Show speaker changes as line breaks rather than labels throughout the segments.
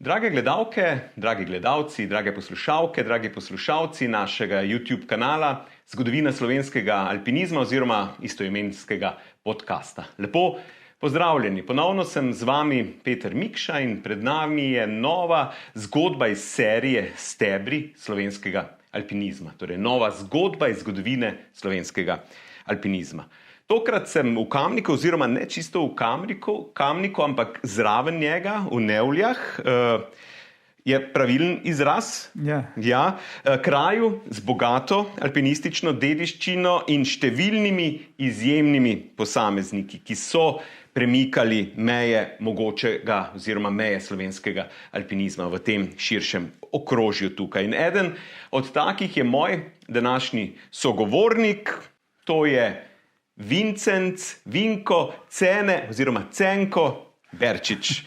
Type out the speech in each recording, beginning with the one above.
Drage gledalke, dragi gledalci, drage poslušalke, dragi poslušalci našega YouTube kanala Zgodovina slovenskega alpinizma oziroma istoimenskega podcasta. Lepo pozdravljeni. Ponovno sem z vami Peter Mikša in pred nami je nova zgodba iz serije Stebri slovenskega alpinizma. Torej nova zgodba iz zgodovine slovenskega alpinizma. Tokrat sem v Kamniku, oziroma ne čisto v Kamniku, ampak zraven njega, v Nevljah, je pravilen izraz? Ja. Kraju z bogato alpinistično dediščino in številnimi izjemnimi posamezniki, ki so premikali meje mogočega oziroma meje slovenskega alpinizma v tem širšem okrožju tukaj. In eden od takih je moj današnji sogovornik, to je Vinko Cene oziroma Cenko Berčič.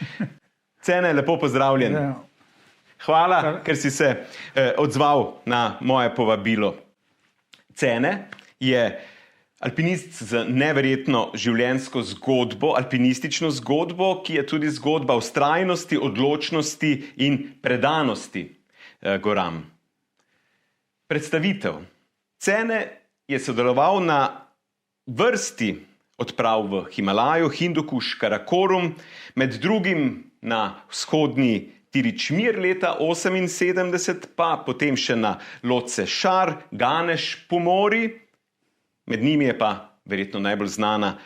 Cene, lepo pozdravljen. Hvala, ker si se odzval na moje povabilo. Cene je alpinist z neverjetno življenjsko zgodbo, alpinistično zgodbo, ki je tudi zgodba vztrajnosti, odločnosti in predanosti goram. Predstavitev. Cene je sodeloval na vrsti odprav v Himalaju, Hindukuš, Karakorum, med drugim na vzhodni Tiričmir leta 1978, pa potem še na Lhotse Šar, Ganeš, Pomori, med njimi je pa verjetno najbolj znana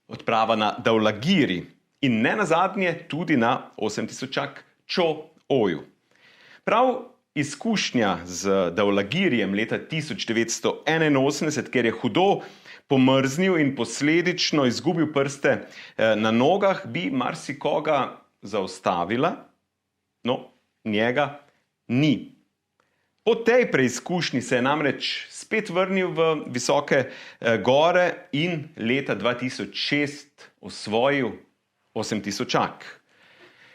odprava na Daulagiri in ne nazadnje tudi na 8000-čak Cho-Oju. Prav izkušnja z Daulagirijem leta 1981, ker je hudo pomrznil in posledično izgubil prste na nogah, bi marsikoga zaustavila, no, njega ni. Po tej preizkušnji se je namreč spet vrnil v visoke gore in leta 2006 osvojil 8000-čak.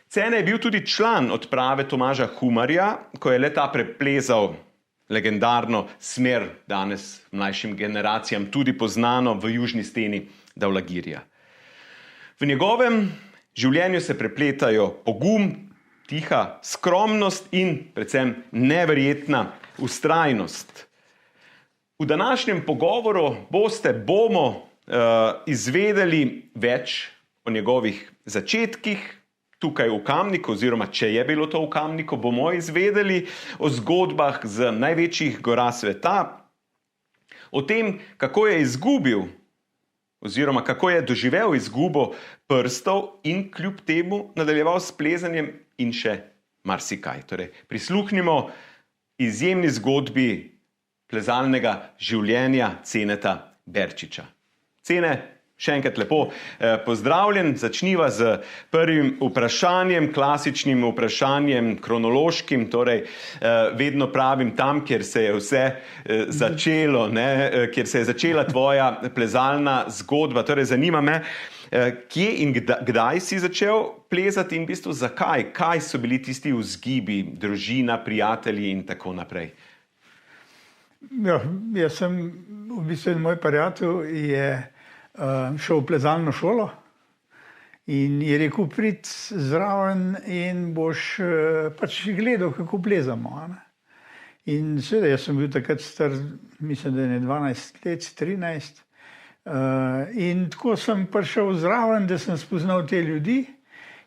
Cene je bil tudi član odprave Tomaža Humarja, ko je le ta preplezal legendarno smer, danes mlajšim generacijam tudi poznano, v južni steni Daulagirija. V njegovem življenju se prepletajo pogum, tiha skromnost in predvsem neverjetna vztrajnost. V današnjem pogovoru bomo izvedeli več o njegovih začetkih, tukaj v Kamniku, oziroma če je bilo to v Kamniku, bomo izvedeli o zgodbah z največjih gora sveta, o tem, kako je izgubil, oziroma kako je doživel izgubo prstov in kljub temu nadaljeval s plezanjem in še marsikaj. Torej, prisluhnimo izjemni zgodbi plezalnega življenja Ceneta Berčiča. Cene, še enkrat lepo pozdravljen. Začniva z prvim vprašanjem, klasičnim vprašanjem, kronološkim, torej vedno pravim tam, kjer se je vse začelo, kjer se je začela tvoja plezalna zgodba. Torej zanima me, kje in kdaj si začel plezati in v bistvu zakaj? Kaj so bili tisti vzgibi, družina, prijatelji in tako naprej?
Ja, jaz sem, v bistvu moj prijatelj je šel v plezalno šolo in je rekel, prid zraven in boš pač gledal, kako plezamo. In seveda, jaz sem bil takrat star, mislim, da je 12 let, 13. In tako sem prišel zraven, da sem spoznal te ljudi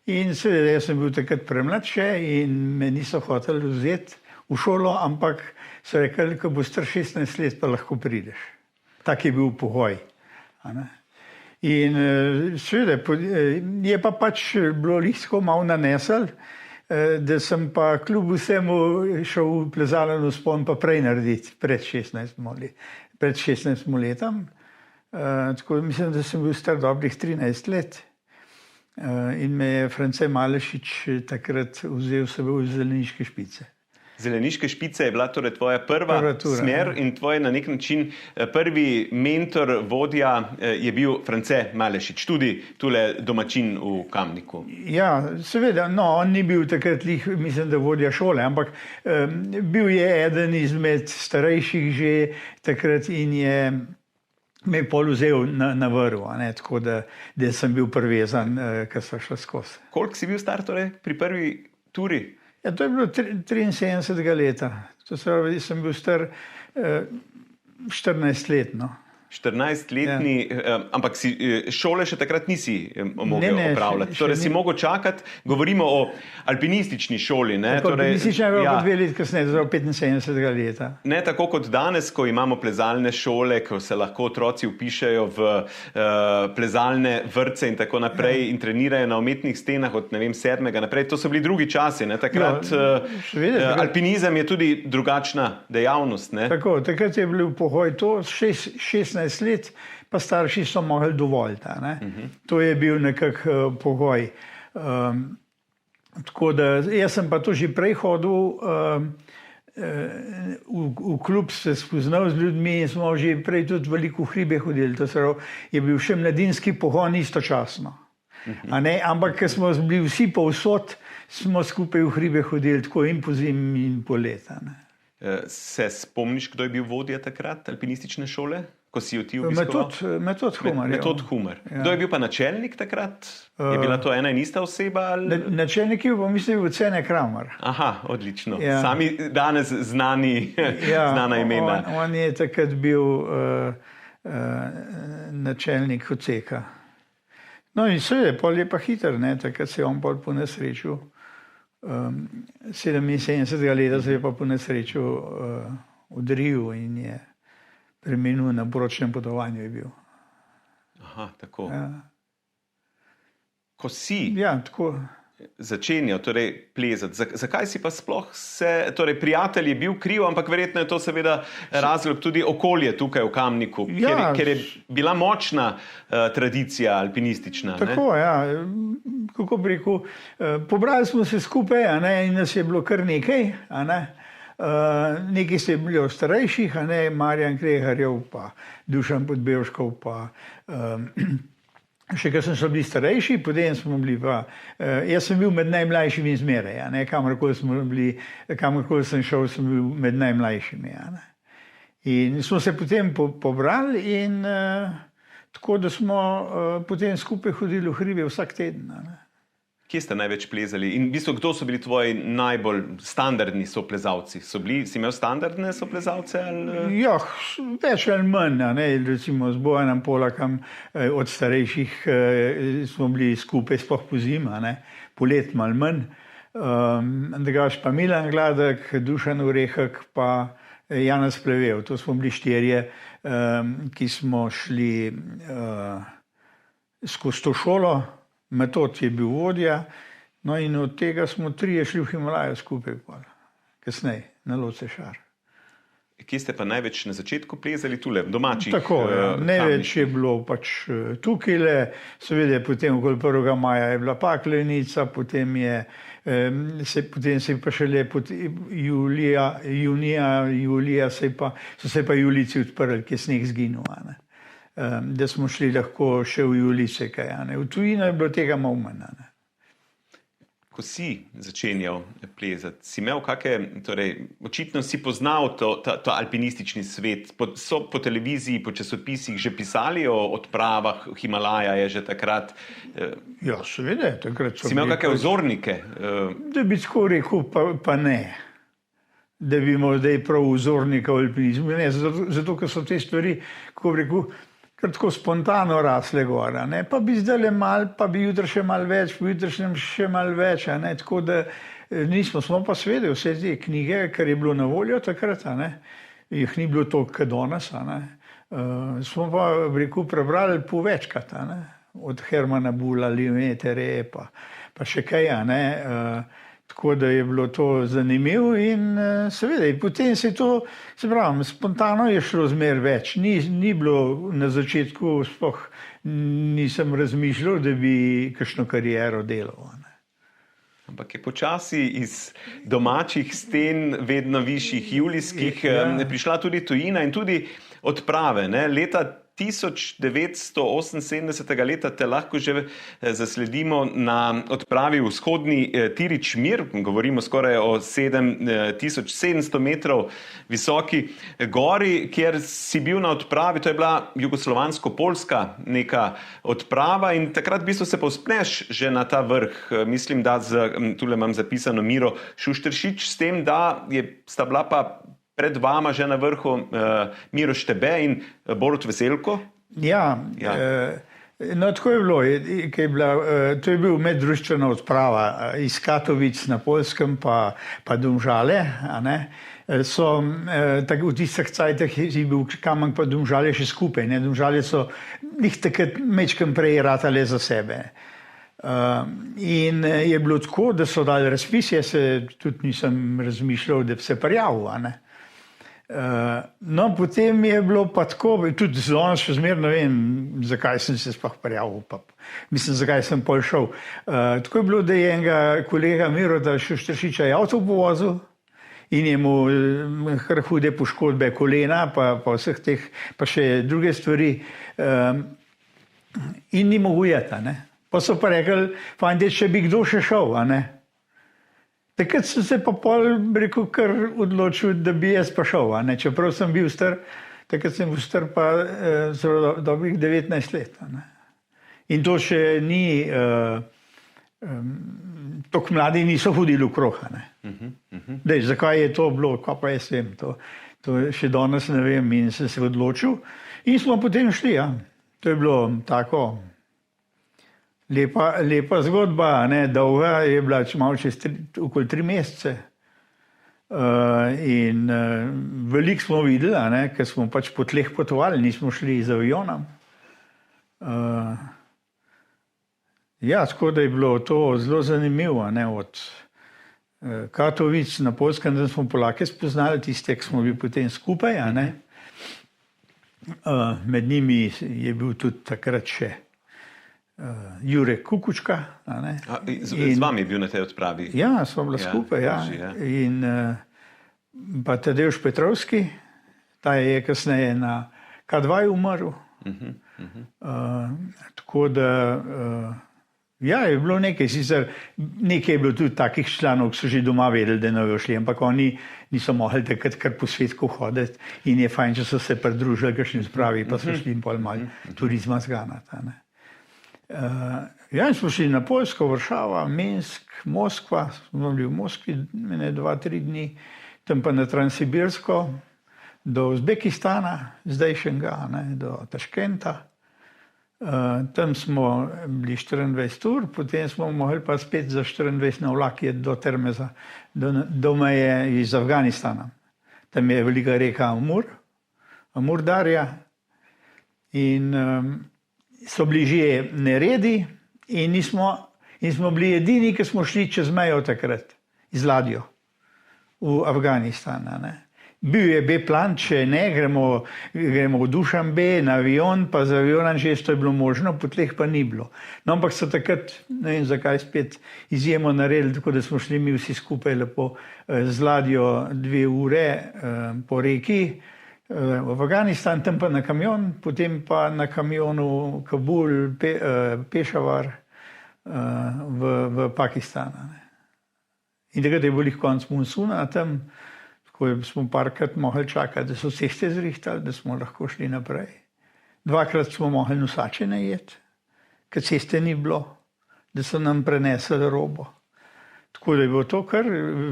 in seveda, jaz sem bil takrat premlad še in me niso hoteli vzeti v šolo, ampak so rekli, ko boš star 16 let, pa lahko prideš. Tak je bil pogoj. In seveda, je pa pač bilo lihko malo nanesel, da sem pa kljub vsemu šel v plezalni vzpon pa prej narediti, pred 16 letom. Tako mislim, da sem bil star dobrih 13 let. In me je France Malešič takrat vzel seboj v Zeleniške špice.
Zeleniške špice je bila torej tvoja prva smer in tvoj na nek način prvi mentor, vodja je bil France Malešič, tudi tule domačin v Kamniku.
Ja, seveda, no, on ni bil takrat mislim, da vodja šole, ampak bil je eden izmed starejših že takrat in je me pol vzel na vrv, tako da sem bil privezan, ko so šla skozi.
Koliko si bil star torej pri prvi turi?
Ja, to je bilo 73. leta. To se pravi, sem bil star 14 let. No.
14-letni, ampak šole še takrat nisi mogel opravljati. Torej si mogel čakati, govorimo o alpinistični šoli.
Alpinistična je bila 2 leti kasneje, torej 75. leta.
Ne tako kot danes, ko imamo plezalne šole, ko se lahko otroci vpišejo v plezalne vrtce in tako naprej in trenirajo na umetnih stenah od 7. naprej. To so bili drugi časi. Takrat alpinizem je tudi drugačna dejavnost.
Tako, takrat je bil pogoj to 16 let, pa starši so mogli dovoljiti. To je bil nekako pogoj. Tako da jaz sem pa to že prej hodil, v klub se spoznal z ljudmi in smo že prej tudi veliko v hribe hodili. To se pravi, je bil še mladinski pogon istočasno. Ampak, ker smo bili vsi povsod, smo skupaj v hribe hodili tako in po zimi in po leta.
Se spomniš, kdo je bil vodja takrat alpinistične šole? Ko si jo ti obiskoval?
Metod Humar.
Metod Humar.
Ja.
Kdo je bil pa načelnik takrat? Je bila to ena in ista oseba? Ali...
Načelnik je bil, mislim, Cene Kramar.
Aha, odlično.
Ja.
Sami danes znana imena.
On je takrat bil načelnik odseka. No in seveda, pol je pa hiter, takrat se je on pol po nesreču. 77. leta se je pa po nesreču odril in je preminul na poročnem potovanju je bil.
Aha, tako.
Ja.
Ko si
tako.
Začenjal plezati, zakaj si pa sploh torej prijatelj je bil kriv, ampak verjetno je to seveda razlog tudi okolje tukaj v Kamniku, ker je bila močna tradicija alpinistična.
Tako, kako bi rekel, pobrali smo se skupaj in nas je bilo kar nekaj, nekaj ste bili od starejših, Marjan Kreharjev, pa Dušan Podbevškov, pa še kar sem bili starejši, potem smo bili pa, jaz sem bil med najmlajšimi zmeraj, kamorkoli sem šel, sem bil med najmlajšimi. In smo se potem pobrali in tako, da smo potem skupaj hodili v hribe vsak teden.
Kje ste največ plezali? In v bistvu, kdo so bili tvoji najbolj standardni soplezalci? Si imel standardne soplezalce? Ali...
Ja, več ali manj. Recimo z Bojanom Polakam od starejših smo bili skupaj, sploh po zima, polet malo manj. Drugač pa Milan Gladek, Dušan Orehek, pa Janez Plevel. To smo bili 4, ki smo šli skozi to šolo. Metod je bil vodja, no in od tega smo 3 šli v Himalajo skupaj, kasneje na Loce Šar.
Kje ste pa največ na začetku plezali tule, domačih?
Tako, največ je bilo pač tukaj, seveda potem okoli 1. maja je bila Paklenica, potem se je pa šele julija so se pa julijci odprli, ki je sneg zginil. Da smo šli lahko še v julice kaj. V tujino je bilo tega malo manj.
Ko si začenjal plezati, si imel očitno si poznal ta alpinistični svet. So po televiziji, po časopisih že pisali o odpravah, Himalaja je že takrat.
Ja, seveda, takrat so.
Si imel kakšne vzornike?
Da bi tako rekel, pa ne. Da bi imel zdaj prav vzornika v alpinizmu. Ne, zato, ker so te stvari, kako bi rekel, kar tako spontano rasle gora. Pa bi zdaj malo, pa bi jutri še malo več, po jutrišnjem še malo več. Tako da smo pa seveda vse te knjige, kar je bilo na voljo takrat, jih ni bilo toliko kot danes. Smo pa, rekel, prebrali po večkrat. Od Hermana Bulla, Limetere, pa še kaj. Tako da je bilo to zanimivo in seveda, potem se je to, se pravi, spontano je šlo zmer več. Ni bilo na začetku, sploh nisem razmišljal, da bi kakšno kariero delal.
Ampak je počasi iz domačih sten, vedno višjih julijskih, prišla tudi tujina in tudi odprave. Leta 1978 leta te lahko že zasledimo na odpravi vzhodni Tiričmir, govorimo skoraj o 7700 metrov visoki gori, kjer si bil na odpravi, to je bila jugoslovansko-polska neka odprava in takrat v bistvu se povzpneš že na ta vrh. Mislim, da tule imam zapisano Miro Šušteršič, s tem, da sta bila pa pred vama že na vrhu Miro Štebe in Borut Veselko?
Ja. No, tako je bilo. To je bil meddruštvena odprava iz Katovic na Poljskem pa Domžale. V tistih cajtah je bil Kamen pa Domžale še skupaj. Domžale so jih takrat mečkem prej ratale za sebe. In je bilo tako, da so dali razpis, jaz se tudi nisem razmišljal, da bi se prijavil. No, potem je bilo pa tako, tudi danes še zmeraj ne vem, zakaj sem se sploh prijavil, mislim, zakaj sem pol šel. Tako je bilo, da je enega kolega Mirota Šušteršiča avto povozil in je mu kar hude poškodbe kolena, pa vseh teh, pa še druge stvari in ni mogel jeti. Pa so pa rekli, fajn, če bi kdo še šel, Takrat sem se pa pol, rekel, kar odločil, da bi jaz pa šel. Čeprav sem bil star, takrat sem bil star pa zelo dobrih 19 let. In to še ni, tako mladi niso hodili okrog. Zakaj je to bilo, kaj pa jaz vem, to še danes ne vem in sem se odločil. In smo potem šli, To je bilo tako lepa zgodba, dolga je bila malo čez okoli 3 mesece. In veliko smo videli, ker smo pač po tleh potovali, nismo šli z avionom. Tako da je bilo to zelo zanimivo, od Katovic na Poljskem, da smo Polake spoznali, tiste, ki smo bili potem skupaj. Med njimi je bil tudi takrat še Jurek Kukučka.
Z vami je bil na tej odpravi?
Ja, smo bila skupaj. In pa Tadeusz Petrovski, ta je kasneje na K2 umrl. Tako da je bilo nekaj, sicer nekaj je bilo tudi takih članov, ki so že doma vedeli, da ne bojo šli, ampak oni niso mogli takrat kar po svetu hoditi in je fajn, če so se pridružili kakšni spravi, pa so šli pol malo turizma zganati. Smo šli na Poljsko, Varšava, Minsk, Moskva, smo bili v Moskvi 2-3 dni, tam pa na Transsibirsko, do Uzbekistana, zdajšnjega, do Taškenta. Tam smo bili 24 ur, potem smo mogli pa spet za 24 na vlak do Termeza, do meje iz Afganistana. Tam je velika reka Amur Darja in so bili že neredi in smo bili edini, ki smo šli čez mejo takrat, z ladjo v Afganistan. Bil je B-plan, če ne, gremo v Dušanbe na avion, pa z avionom že to je bilo možno, po tleh pa ni bilo. No, ampak so takrat, ne vem zakaj, spet izjemo naredili, tako da smo šli mi vsi skupaj lepo z ladjo 2 ure po reki, v Afganistan, tam pa na kamion, potem pa na kamionu Kabul, Pešavar v Pakistan. In takrat je bil konec monsuna tam, tako smo parkrat mogli čakati, da so ceste zrihtali, da smo lahko šli naprej. 2-krat smo mogli nosače najeti, ker ceste ni bilo, da so nam prenesli robo. Tako da je bilo to kar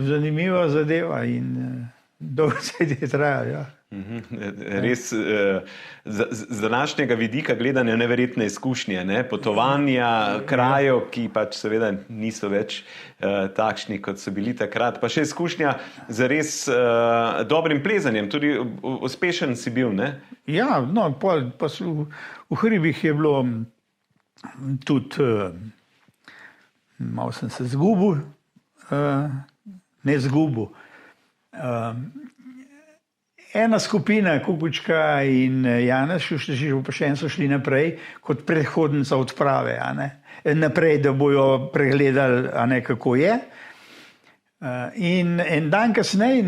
zanimiva zadeva in dolgo se je trajalo.
Res z današnjega vidika gledanja neverjetne izkušnje, potovanja, krajev, ki pač seveda niso več takšni, kot so bili takrat. Pa še izkušnja z res dobrim plezanjem, tudi uspešen si bil, ne?
Ja, no, pa v hribih je bilo tudi, malo sem se zgubil, ne zgubil. Ena skupina, Kukučka in Janez Šušteršič, pa še en so šli naprej kot predhodnica odprave, naprej, da bojo pregledali, kako je. In en dan kasneje,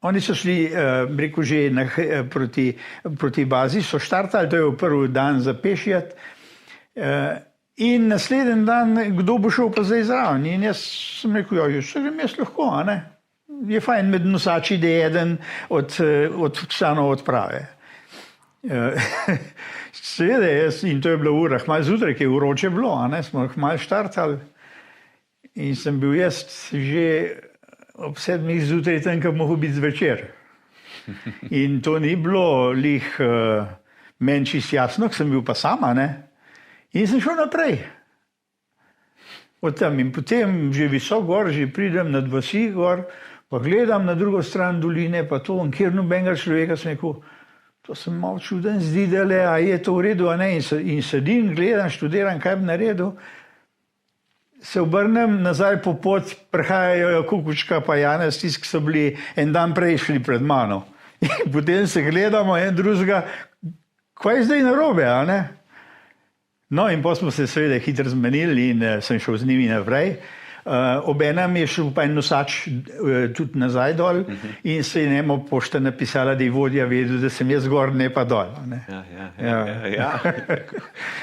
Oni so šli, rekel, že proti bazi, so štartali, to je v prvi dan za pešjat. In naslednji dan, kdo bo šel pa zdaj zraven? In jaz sem rekel, jaz lahko, a ne? Je fajn med nosači, da je eden od članov odprave. Seveda, in to je bilo v urah, malo zjutraj, ki je vroče bilo, a ne? Smo malo štartali. In sem bil jaz že ob 7 zjutraj tam, ko mogo biti zvečer. In to ni bilo lih meni čisto jasno, ker sem bil pa sama, ne? In sem šel naprej. Od tam in potem že visok gor, že pridem nad vasi gor, pa gledam na drugo stran doline, pa to, kjer nobenega človeka, sem rekel, to sem malo čuden, zdi, da le, a je to v redu, a ne? In sedim, gledam, študiram, kaj bi naredil. Se obrnem nazaj po pot, prihajajo Kukučka pa Janez, tisti, ki so bili en dan prej šli pred mano. In potem se gledamo en drugega, kaj je zdaj narobe, a ne? No in potem smo se seveda hitro zmenili in sem šel z njimi naprej. Obenem je šel pa en nosač tudi nazaj dol in se je njemu pošta napisala, da je vodja vedel, da sem jaz gor, ne pa dol. Ne?
Ja.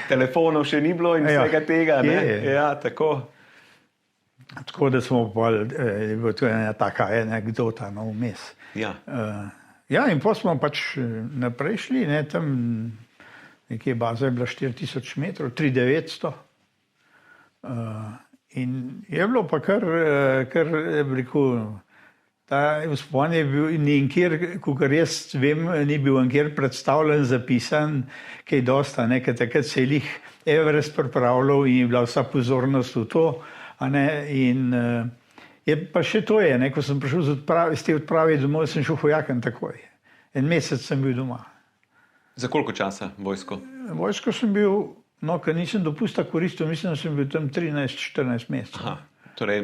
Telefonov še ni bilo in vsega tega, ne? Ja, tako.
Tako da smo bolj, je bila to ena taka anekdota, no, vmes.
Ja.
Ja, in potem smo pač naprej šli, ne, tam nekje baza je bila 4000 metrov, 3900. In je bilo pa kar rekel, ta vzpon je bil nikjer, kakor jaz vem, ni bil nikjer predstavljen, zapisan, kaj dosta, ne, ker takrat se je lih Everest pripravljal in je bila vsa pozornost v to, a ne, in je pa še to je, ne, ko sem prišel z te odprave domov, sem šel hojakan takoj. En mesec sem bil doma.
Za koliko časa vojsko?
Vojsko sem bil, no, ker nisem dopusta koristil, mislim, da sem bil tam 13-14 mesecev.
Aha. Torej,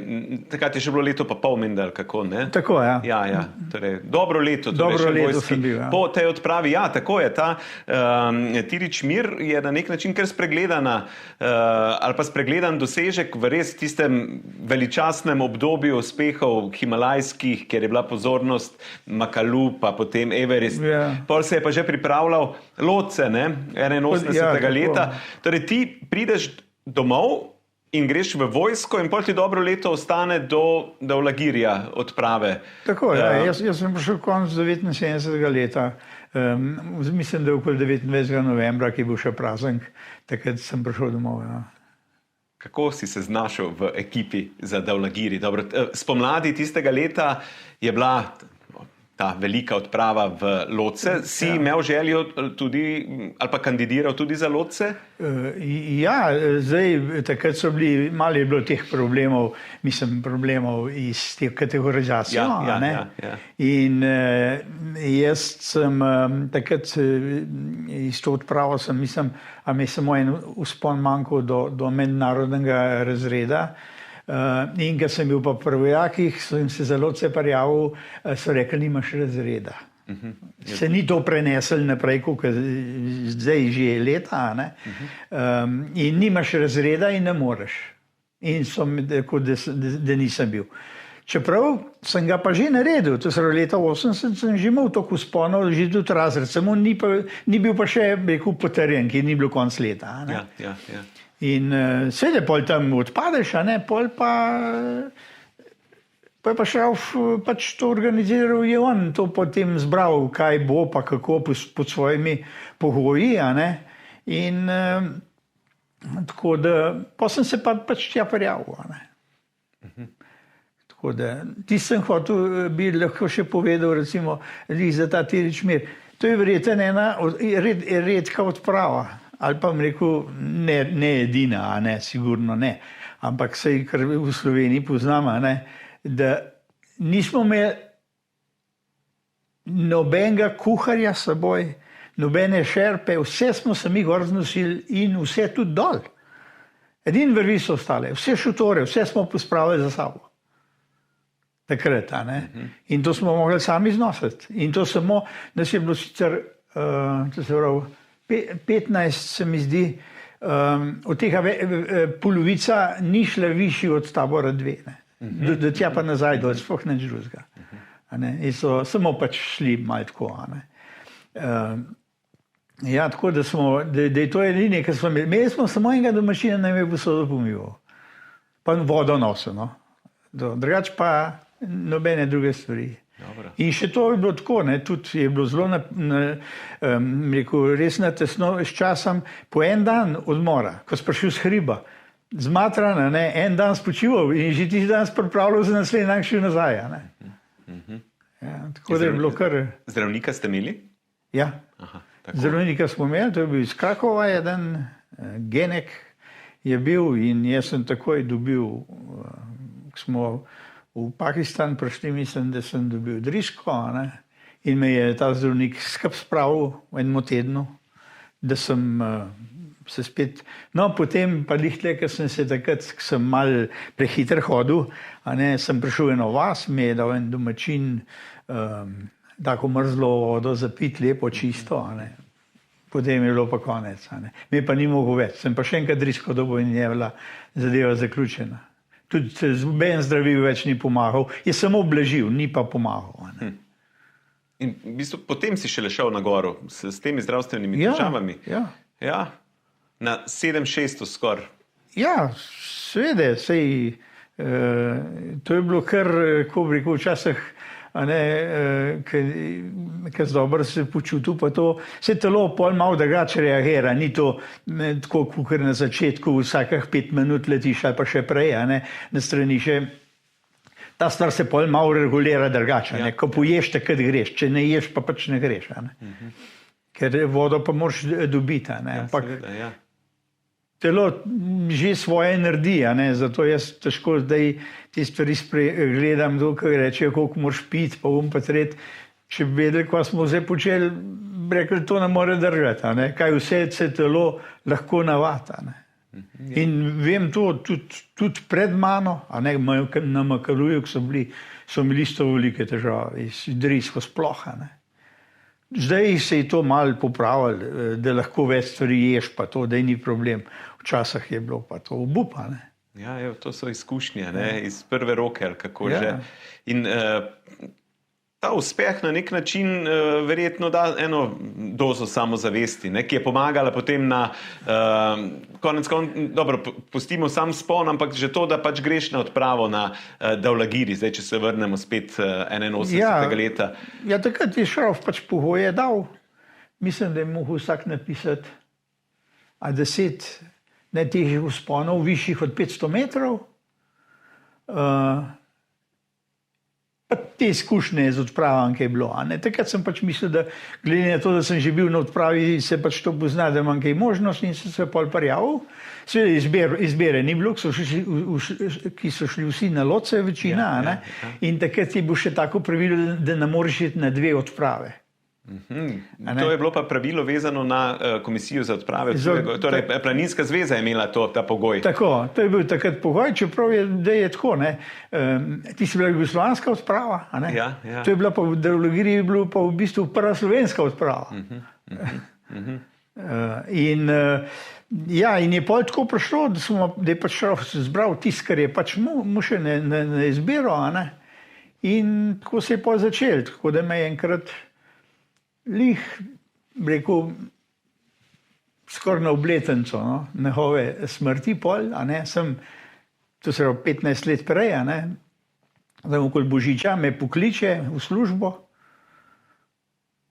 takrat je še bilo leto pa pol menda, kako, ne?
Tako, ja.
Ja. Torej, dobro leto.
Dobro leto sem bil, ja.
Po tej odpravi, ja, tako je. Ta Tirič Mir je na nek način kar spregledana, ali pa spregledan dosežek v res tistem veličastnem obdobju uspehov himalajskih, kjer je bila pozornost Makalu, pa potem Everest.
Ja.
Pol se je pa že pripravljal Lhotse, ne? 81. leta. Torej, ti prideš domov in greš v vojsko in pol ti dobro leto ostane do Daulagirija odprave.
Tako, ja. Jaz sem prišel konec 79. leta. Mislim, da je okoli 29. novembra, ki je bil še praznik, takrat sem prišel domov. Ja.
Kako si se znašel v ekipi za Daulagiri? Dobro, spomladi tistega leta je bila ta velika odprava v Lhotse. Si imel željo tudi, ali pa kandidiral tudi za Lhotse?
Ja, zdaj, takrat so bili, malo je bilo teh problemov, problemov iz te kategorizacije.
Ja.
In jaz sem takrat iz to odpravo sem, mislim, a mi samo en vzpon manjkal do mednarodnega razreda. In ko sem bil pa v prvojakih, sem se zelo prijavil, so rekli, nimaš razreda. Se ni to prenesel naprej, kot zdaj že leta, ne? In nimaš razreda in ne moreš. In so mi rekel, da nisem bil. Čeprav sem ga pa že naredil, to se leta 80 sem že imel toliko vzponov, že tudi razred, samo ni bil pa še, rekel, potrjen, ki ni bil konc leta. Ne?
Ja.
In seveda pol tam odpadeš, a ne, pol pa je pa Šrauf pač to organiziral, je on to potem zbral, kaj bo pa kako pod svojimi pogoji, a ne. In tako da, pa sem se pač tja prijavil, a ne. Tako da, sem hotel, bi lahko še povedal, recimo, za ta Tirič Mir. To je verjetno ena redka odprava. Ali pa bom rekel, ne edina, a ne, sigurno ne. Ampak sej, kar v Sloveniji poznam, a ne, da nismo imeli nobenega kuharja s seboj, nobene šerpe, vse smo se mi gor znosili in vse tudi dol. Edini vrvi so ostale, vse šotore, vse smo pospravili za sabo. Takrat, a ne. In to smo mogli sami znositi. In to samo, nas je bilo sicer, to se pravi, 15 se mi zdi, od tega polovica ni šla višji od tabora 2. Do tja pa nazaj, sploh nič drugega. In so samo pač šli malo tako. Ja, tako da je to edini, kar smo imeli. Imeli smo samo enega domačina, nam je posodo pomival. Pa vodo nosil, no. Drugače pa nobene druge stvari.
Dobro.
In še to je bilo tako, ne, tudi je bilo zelo res natesno s časom, po en dan odmora, ko si prišel s hriba, zmatran, en dan spočival in že tisti dan pripravljal za naslednji dan šel nazaj. Ja, tako da je bilo kar...
Zdravnika ste imeli?
Ja, zdravnika smo imeli, to je bil iz Krakova eden, Genek je bil in jaz sem takoj dobil, ko smo v Pakistan prišli, mislim, da sem dobil drisko, in me je ta zdravnik skup spravil v enem tednu, da sem se spet... No, potem pa lihle, ker sem se takrat, ko sem mal prehiter hodil, sem prišel eno vas, me je dal en domačin tako mrzlo vodo za pit, lepo čisto, potem je bilo pa konec. Me pa ni mogel več, sem pa še enkrat drisko dobil in je bila zadeva zaključena. Tudi ben zdravil več ni pomagal, je samo oblažil, ni pa pomagal.
In v bistvu potem si šele šel na goro s temi zdravstvenimi težavami? Ja. Na 700 skoraj. Ja,
seveda, sej, to je bilo kar, ko bi rekel, včasih, ker dobro se počutil, pa to se telo pol malo drugače reagira, ni to tako, kot na začetku, vsakih 5 minut letiš ali pa še prej, na strani še. Ta stvar se pol malo regulira drugače, ko poješ, takrat greš, če ne ješ, pa pač ne greš. Ker vodo pa moraš dobiti. Ampak telo že svoje naredi, zato jaz težko zdaj te stvari gledam, ko rečejo, koliko moraš piti, pa pa tret. Če bi vedeli, kaj smo zdaj počeli, bi rekli, to ne more držati, kaj vse se telo lahko navata. In vem to tudi pred mano, na Makaluju, ko so bili isto velike težave, iz drisko sploh. Zdaj se je to malo popravilo, da lahko več stvari ješ, pa to, da ni problem. Včasih je bilo pa to obupa.
Ja, to so izkušnje, iz prve roke, ali kako že. In ta uspeh na nek način verjetno da eno dozo samozavesti, ki je pomagala potem na konec, dobro, pustimo sam spon, ampak že to, da pač greš na odpravo na Davlagiri, zdaj, če se vrnemo spet 81. leta.
Ja, takrat je Šrof pač pogoje dal. Mislim, da je mogel vsak napisati 10 najtežjih vzponov, višjih od 500 metrov. Pa te izkušnje z odpravami je bilo. Takrat sem pač mislil, da glede na to, da sem že bil na odpravi, se pač to pozna, da imam kaj možnost in sem se pol prijavil. Seveda izbere ni bilo, ki so šli vsi na loce, večina. In takrat je bilo še tako pravilo, da ne moreš iti na 2 odprave.
To je bilo pa pravilo vezano na komisijo za odprave. Torej, Planinska zveza je imela ta pogoj.
Tako, to je bil takrat pogoj, čeprav je tako. Ti si bila jugoslovanska odprava. To je bila pa v Davlagiri je bila pa v bistvu prva slovenska odprava. In je pol tako prišlo, da je pač zbral tisto, kar je pač mu še na izbiro. In tako se je pol začel, tako da me je enkrat rekel, skoraj na obletnico njegove smrti pol, to se pravi 15 let prej, da okoli Božiča me pokliče v službo,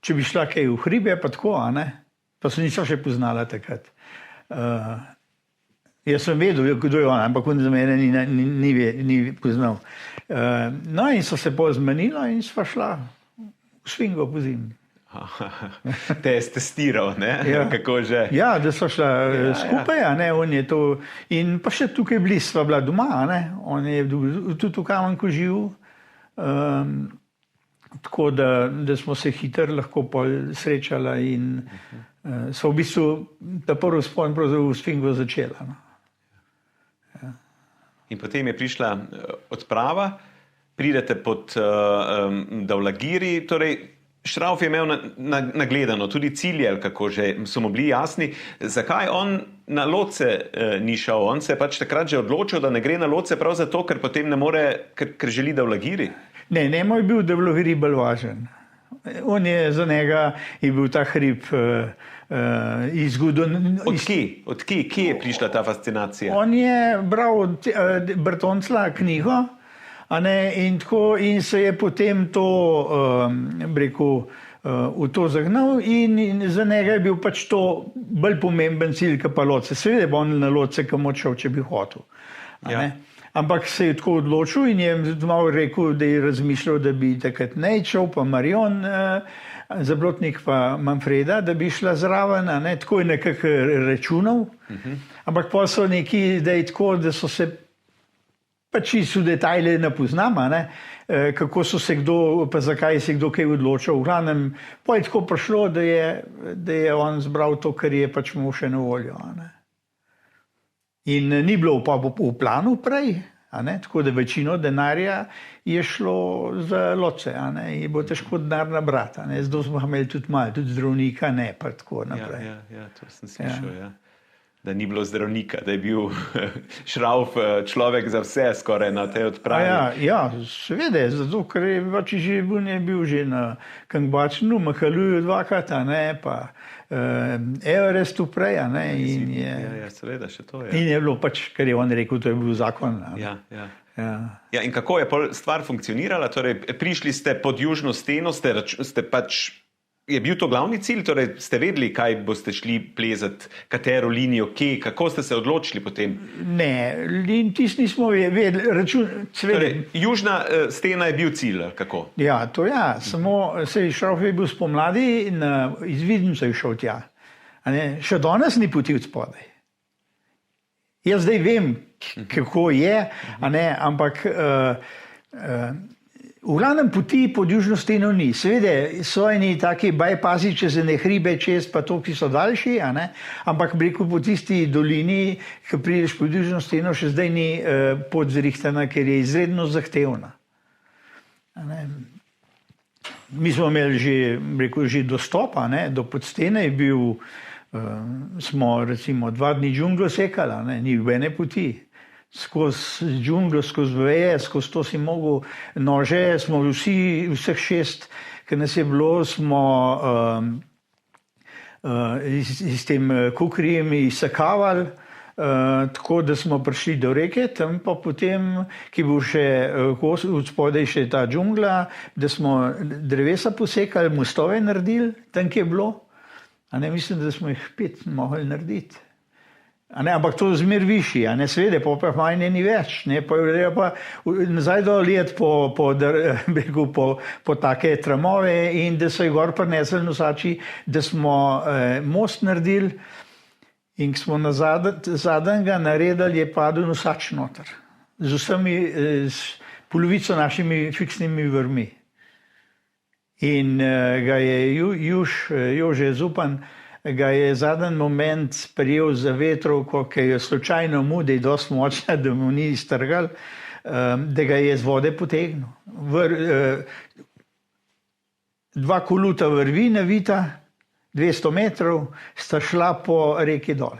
če bi šla kaj v hribe, pa tako, pa se nisem še poznala takrat. Jaz sem vedel, kdo je on, ampak on za mene ni poznal. No in so se pol zmenila in sva šla v Svingo po zimi.
Te je testiral, kako že?
Ja, da so šla skupaj, on je to, in pa še tukaj blizu sva bila doma, on je tudi v Kamenku živel, tako da smo se hitro lahko pol srečala in so v bistvu ta prvi vzpon pravzaprav v Svingo začela.
In potem je prišla odprava, pridete pod Davlagiri, torej Šrauf je imel nagledano tudi cilje, ali kako že so mu bili jasni. Zakaj on na loce ni šel? On se je pač takrat že odločil, da ne gre na loce prav zato, ker potem ne more, ker želi Davlagiri.
Ne, njemu je bil, da je bilo hrib bolj važen. On je za njega je bil ta hrib izgubljen.
Kje je prišla ta fascinacija?
On je bral od Bertoncla knjigo, a ne, in se je potem to, rekel, v to zagnal in za njega je bil pač to bolj pomemben cilj, kot pa loce. Seveda je on na loce, kamor šel, če bi hotel.
Ja.
Ampak se je tako odločil in je malo rekel, da je razmišljal, da bi takrat Nejčov, pa Marion, Zablotnik pa Manfreda, da bi šla zraven, a ne, tako je nekako računal. Ampak pa so neki, da je tako, da so se pač v detajle ne poznam, a ne, kako so se kdo, pa zakaj se kdo kaj odločil. V glavnem, pa je tako prišlo, da je on zbral to, kar je pač mu še na voljo, a ne. In ni bilo pa v planu prej, a ne, tako da večino denarja je šlo za loce, a ne, in bo težko denar nabrati, a ne, zato smo imeli tudi malo, tudi zdravnika ne, pa tako naprej.
Ja, to sem slišal, ja. Da ni bilo zdravnika, da je bil Šrauf človek za vse skoraj na tej odpravi.
Ja, seveda, zato ker je pač že bil že na Kangbačnu, Mahaluju dvakrat, a ne, pa Everestu prej, a ne, in je...
Ja, seveda, še to je.
In je bilo pač, kar je on rekel, to je bil zakon.
Ja. Ja, in kako je stvar funkcionirala? Torej, prišli ste pod južno steno, ste pač... Je bil to glavni cilj? Torej, ste vedeli, kaj boste šli plezati, katero linijo, kje, kako ste se odločili potem?
Ne, tisti nismo vedeli.
Torej, južna stena je bil cilj, kako?
Ja, to ja, samo se je Šrauf je bil spomladi in iz Videmca je šel tja. A ne, še danes ni poti od spodaj. Jaz zdaj vem, kako je, a ne, ampak v glavnem poti pod južno steno ni. Seveda so eni taki bypassi čez ene hribe, čez pa to, ki so daljši, a ne? Ampak po tisti dolini, ki prideš pod južno steno, še zdaj ni pot zrihtana, ker je izredno zahtevna. A ne? Mi smo imeli že dostop, a ne? Do podstene je bil, smo recimo 2 dni džunglo sekali, a ne? Ni nobene poti. Skozi džunglo, skozi veje, skozi to si mogel nože, smo vseh 6, ki nas je bilo, smo s tem kukrijem izsekavali, tako da smo prišli do reke, tam pa potem, ki bo še od spodaj še ta džungla, da smo drevesa posekali, mostove naredili, tam, ki je bilo. A ne, mislim, da smo jih 5 mogli narediti. A ne, ampak to zmer višji, a ne, seveda, pa manj ni več, ne, pa je pa nazaj dolet po take tramove in da so jih gor prinesli nosači, da smo most naredili in ko smo na zadnjega naredili, je padel nosač noter. Z vsemi, polovico našimi fiksnimi vrvmi. In ga je Jože Zupan, ga je zadnji moment prijel za vetrovko, ki je slučajno mu, da je dosti močna, da mu ni iztrgal, da ga je z vode potegnil. 2 koluta vrvi navita, 200 metrov, sta šla po reki dol.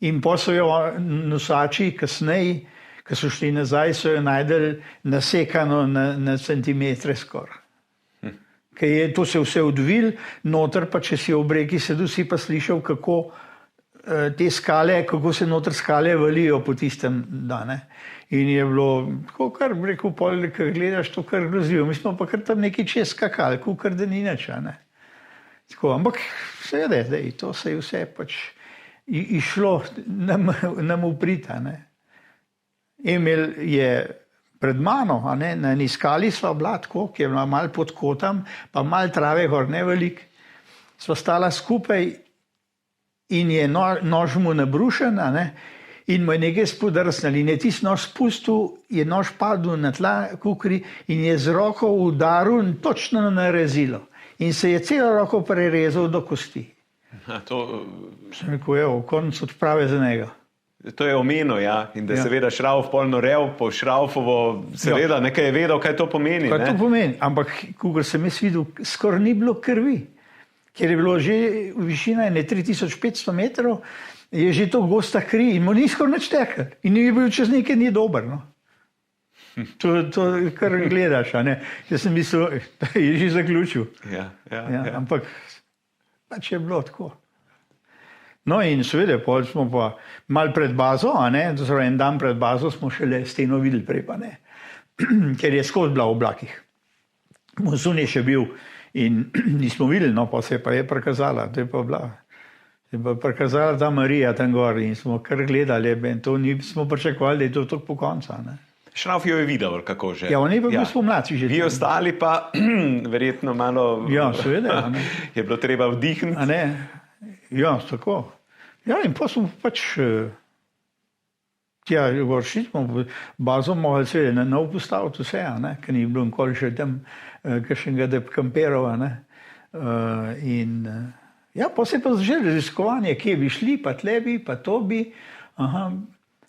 In pa so jo nosači kasneje, ki so šli nazaj, so jo najdeli nasekano na centimetre skoraj. To se vse odvil, noter pa, če si ob reki sedel, si pa slišal, kako te skale, kako se noter skale valijo po tistem dane. In je bilo, tako kar rekel, pol, ko gledaš, to kar grozijo. Mi smo pa kar tam nekaj čez skakali, kar da ni nič, ne. Tako, ampak seveda, to se je vse pač išlo nam uprit, ne. Emil je pred mano, a ne, na eni skali sva bila tako, ki je bila malo pod kotam, pa malo trave gor, ne velik. Sva stala skupaj in je nož mu nabrušen, a ne, in mu je nekaj spodrsnil. In je tisti nož spustil, je nož padel na tla kukri in je z roko udaril točno na rezilo. In se je celo roko prerezal do kosti. Sem rekel, evo, konec odprave za njega.
To je omenil, ja, in da seveda Šrauf polno rev po Šraufovo, seveda, nekaj je vedel, kaj to pomeni.
Kaj to pomeni, ampak, kakor sem jaz videl, skoraj ni bilo krvi, ker je bilo že višina 3500 metrov, je že to gosta kri in mu ni skoraj nič tekel. In ni bil čez nekaj ni dober, no. To kar gledaš, a ne. Jaz sem mislil, da je že zaključil.
Ja.
Ampak pač je bilo tako. No in seveda, pol smo pa mal pred bazo, a ne, to en dan pred bazo smo šele steno videli prej, pa ne. Ker je skozi bila v oblakih. Monsun je še bil in nismo videli, no pa se pa je prikazala, to je pa bila. Se je pa prikazala ta Marija tam gor in smo kar gledali in to nismo pričakovali, da je to tako po konca, ne.
Šrauf jo je videl, kako že.
Ja, on je pa bil spomladi že.
Vi ostali pa verjetno malo
Ja, seveda, a ne.
je bilo treba vdihniti.
A ne, ja, tako. Ja, in pa smo pač tja vršili, smo bazo mogli seveda na nov postaviti vse, a ne, ker ni bilo nikoli še tam kakšnega, da bi kampiral, a ne. Ja, pa se je pa začelo raziskovanje, kje bi šli, pa tle bi, pa to bi.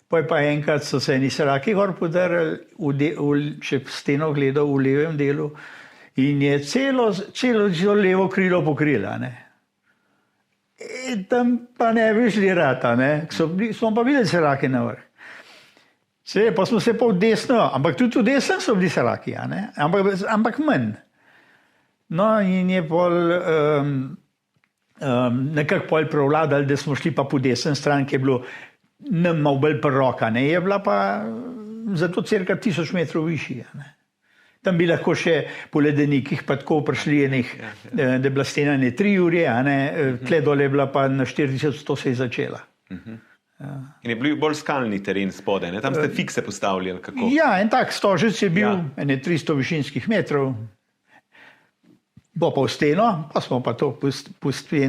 Pa je pa enkrat so se eni sraki gor podarili, če steno gledal v levem delu in je celo levo krilo pokrila, ne. In tam pa ne bi šli rata, ne. Smo pa videli srake na vrh. Pa smo se pa v desno, ampak tudi v desno so bili sraki, a ne. Ampak manj. No in je pol nekako pol prevladali, da smo šli pa po desni stran, ki je bilo nam malo bolj proroka, ne. Je bila pa zato cirka 1000 metrov višji, ne. Tam bi lahko še po ledenikih pa tako prišli da je bila stena 3 ure, a ne, tle dole je bila pa na 4100 se je začela.
In je bil bolj skalni teren spodaj, ne? Tam ste fikse postavili, ali kako?
Ja, en tak stožec je bil, 300 višinskih metrov, bo pa v steno, pa smo pa to pustili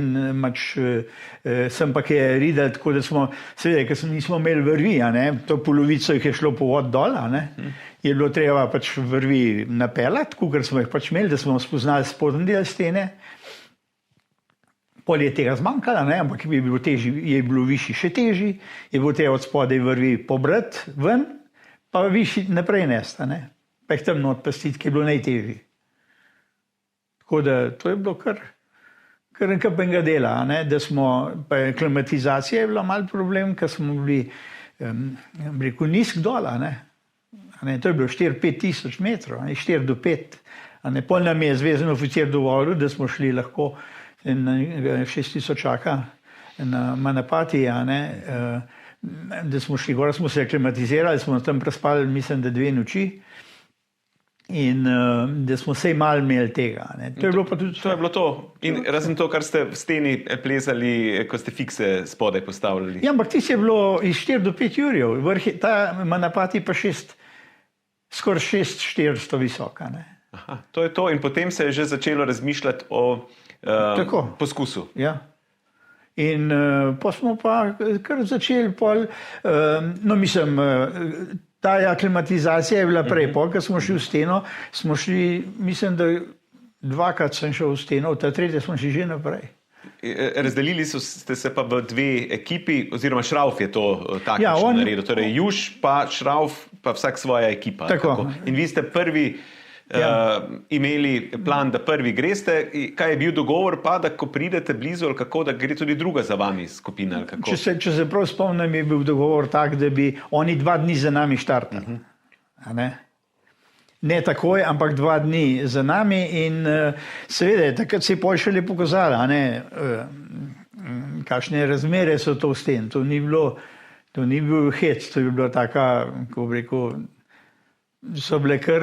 sem pa kaj ridel, tako da smo, seveda, ker nismo imeli vrvi, a ne, to polovico jih je šlo po vod dol, a ne, je bilo treba pač vrvi napeljati, kakor smo jih pač imeli, da smo spoznali spodnji del stene. Pol je tega zmanjkalo, ne, ampak je bilo višji še težji, je bilo treba od spodaj vrvi pobrati ven, pa višji naprej nesti, ne, pa jih tam not pustiti, ki je bilo najtežji. Tako da to je bilo kar nekaj dela, ne, da smo, pa klimatizacija je bila mal problem, ker smo bili, rekel, nizk dol, ne. To je bilo 4-5 tisoč metrov, 4 do 5. Pol nam je zvezni oficir dovolil, da smo šli lahko 6000 na Manapati, da smo šli gor, smo se klimatizirali, smo tam prespali, mislim, da 2 noči. In da smo sej malo imeli tega. Ne. To je bilo pa tudi...
To je bilo to. In razen to, kar ste v steni plezali, ko ste fikse spodaj postavljali.
Ja, ampak tisti je bilo iz 4 do 5 jurjev. Ta Manapati pa skoraj 6400 visoka. Ne.
Aha, to je to. In potem se je že začelo razmišljati o poskusu.
Ja. In pa smo pa kar začeli pol, no mislim... Ta aklimatizacija je bila prej, ker smo šli v steno, smo šli, mislim, da 2krat sem šel v steno, ta 3. smo šli že naprej.
Razdelili ste se pa v 2 ekipi, oziroma Šrauf je to taktično naredil, torej Juš pa Šrauf, pa vsak svoja ekipa.
Tako.
In vi ste prvi imeli plan, da prvi greste. Kaj je bil dogovor pa, da ko pridete blizu, ali kako, da gre tudi druga za vami skupina? Ali kako?
Če se prav spomnim, je bil dogovor tak, da bi oni 2 dni za nami štartali. Ne takoj, ampak 2 dni za nami in seveda, takrat se je pol šele pokazalo, kakšne razmere so to v sten. To ni bil hec, to je bilo taka, kako bi rekel, so bile kar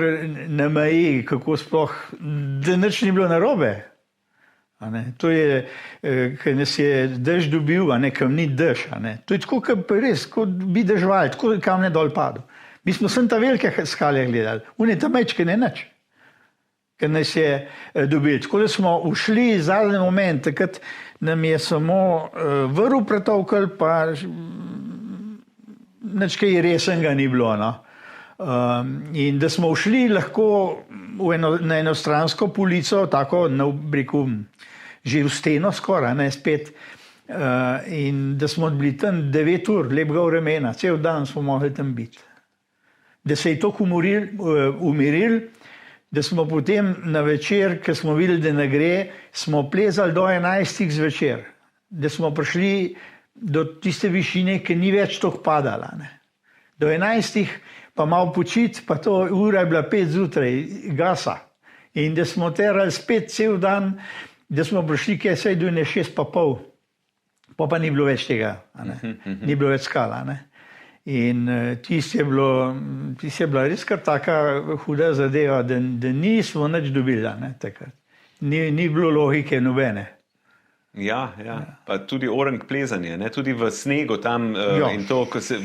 na meji, kako sploh, da nič ni bilo narobe. To je, ker nas je dež dobil, kam ni dež. To je tako, kot bi dežvali, tako kam ne dol padel. Mi smo sem ta velike skale gledali, une ta mečke ne nič, ker nas je dobil. Tako da smo ušli zadnji moment, takrat nam je samo vrv pretovkal, pa nič kaj resenega ni bilo, no. In da smo šli lahko na enostransko polico, tako na breku, že v steno skoraj, spet. In da smo bili tam 9 ur, lepega vremena, cel dan smo mogli tam biti. Da se je to umiril, da smo potem na večer, ker smo videli, da ne gre, smo plezali do 11 zvečer. Da smo prišli do tiste višine, ki ni več toliko padala. Do 11 pa malo počiti, pa to ura je bila 5 zjutraj, gasa. In da smo terali spet cel dan, da smo prišli, kje se je do 6:30, pa ni bilo več tega, ni bilo več skala. Ne? In tisti je bila res kar taka huda zadeva, da nismo nič dobili, ne, takrat. Ni bilo logike nobene.
Ja, pa tudi orang plezanje, ne? Tudi v snegu tam in to, ko se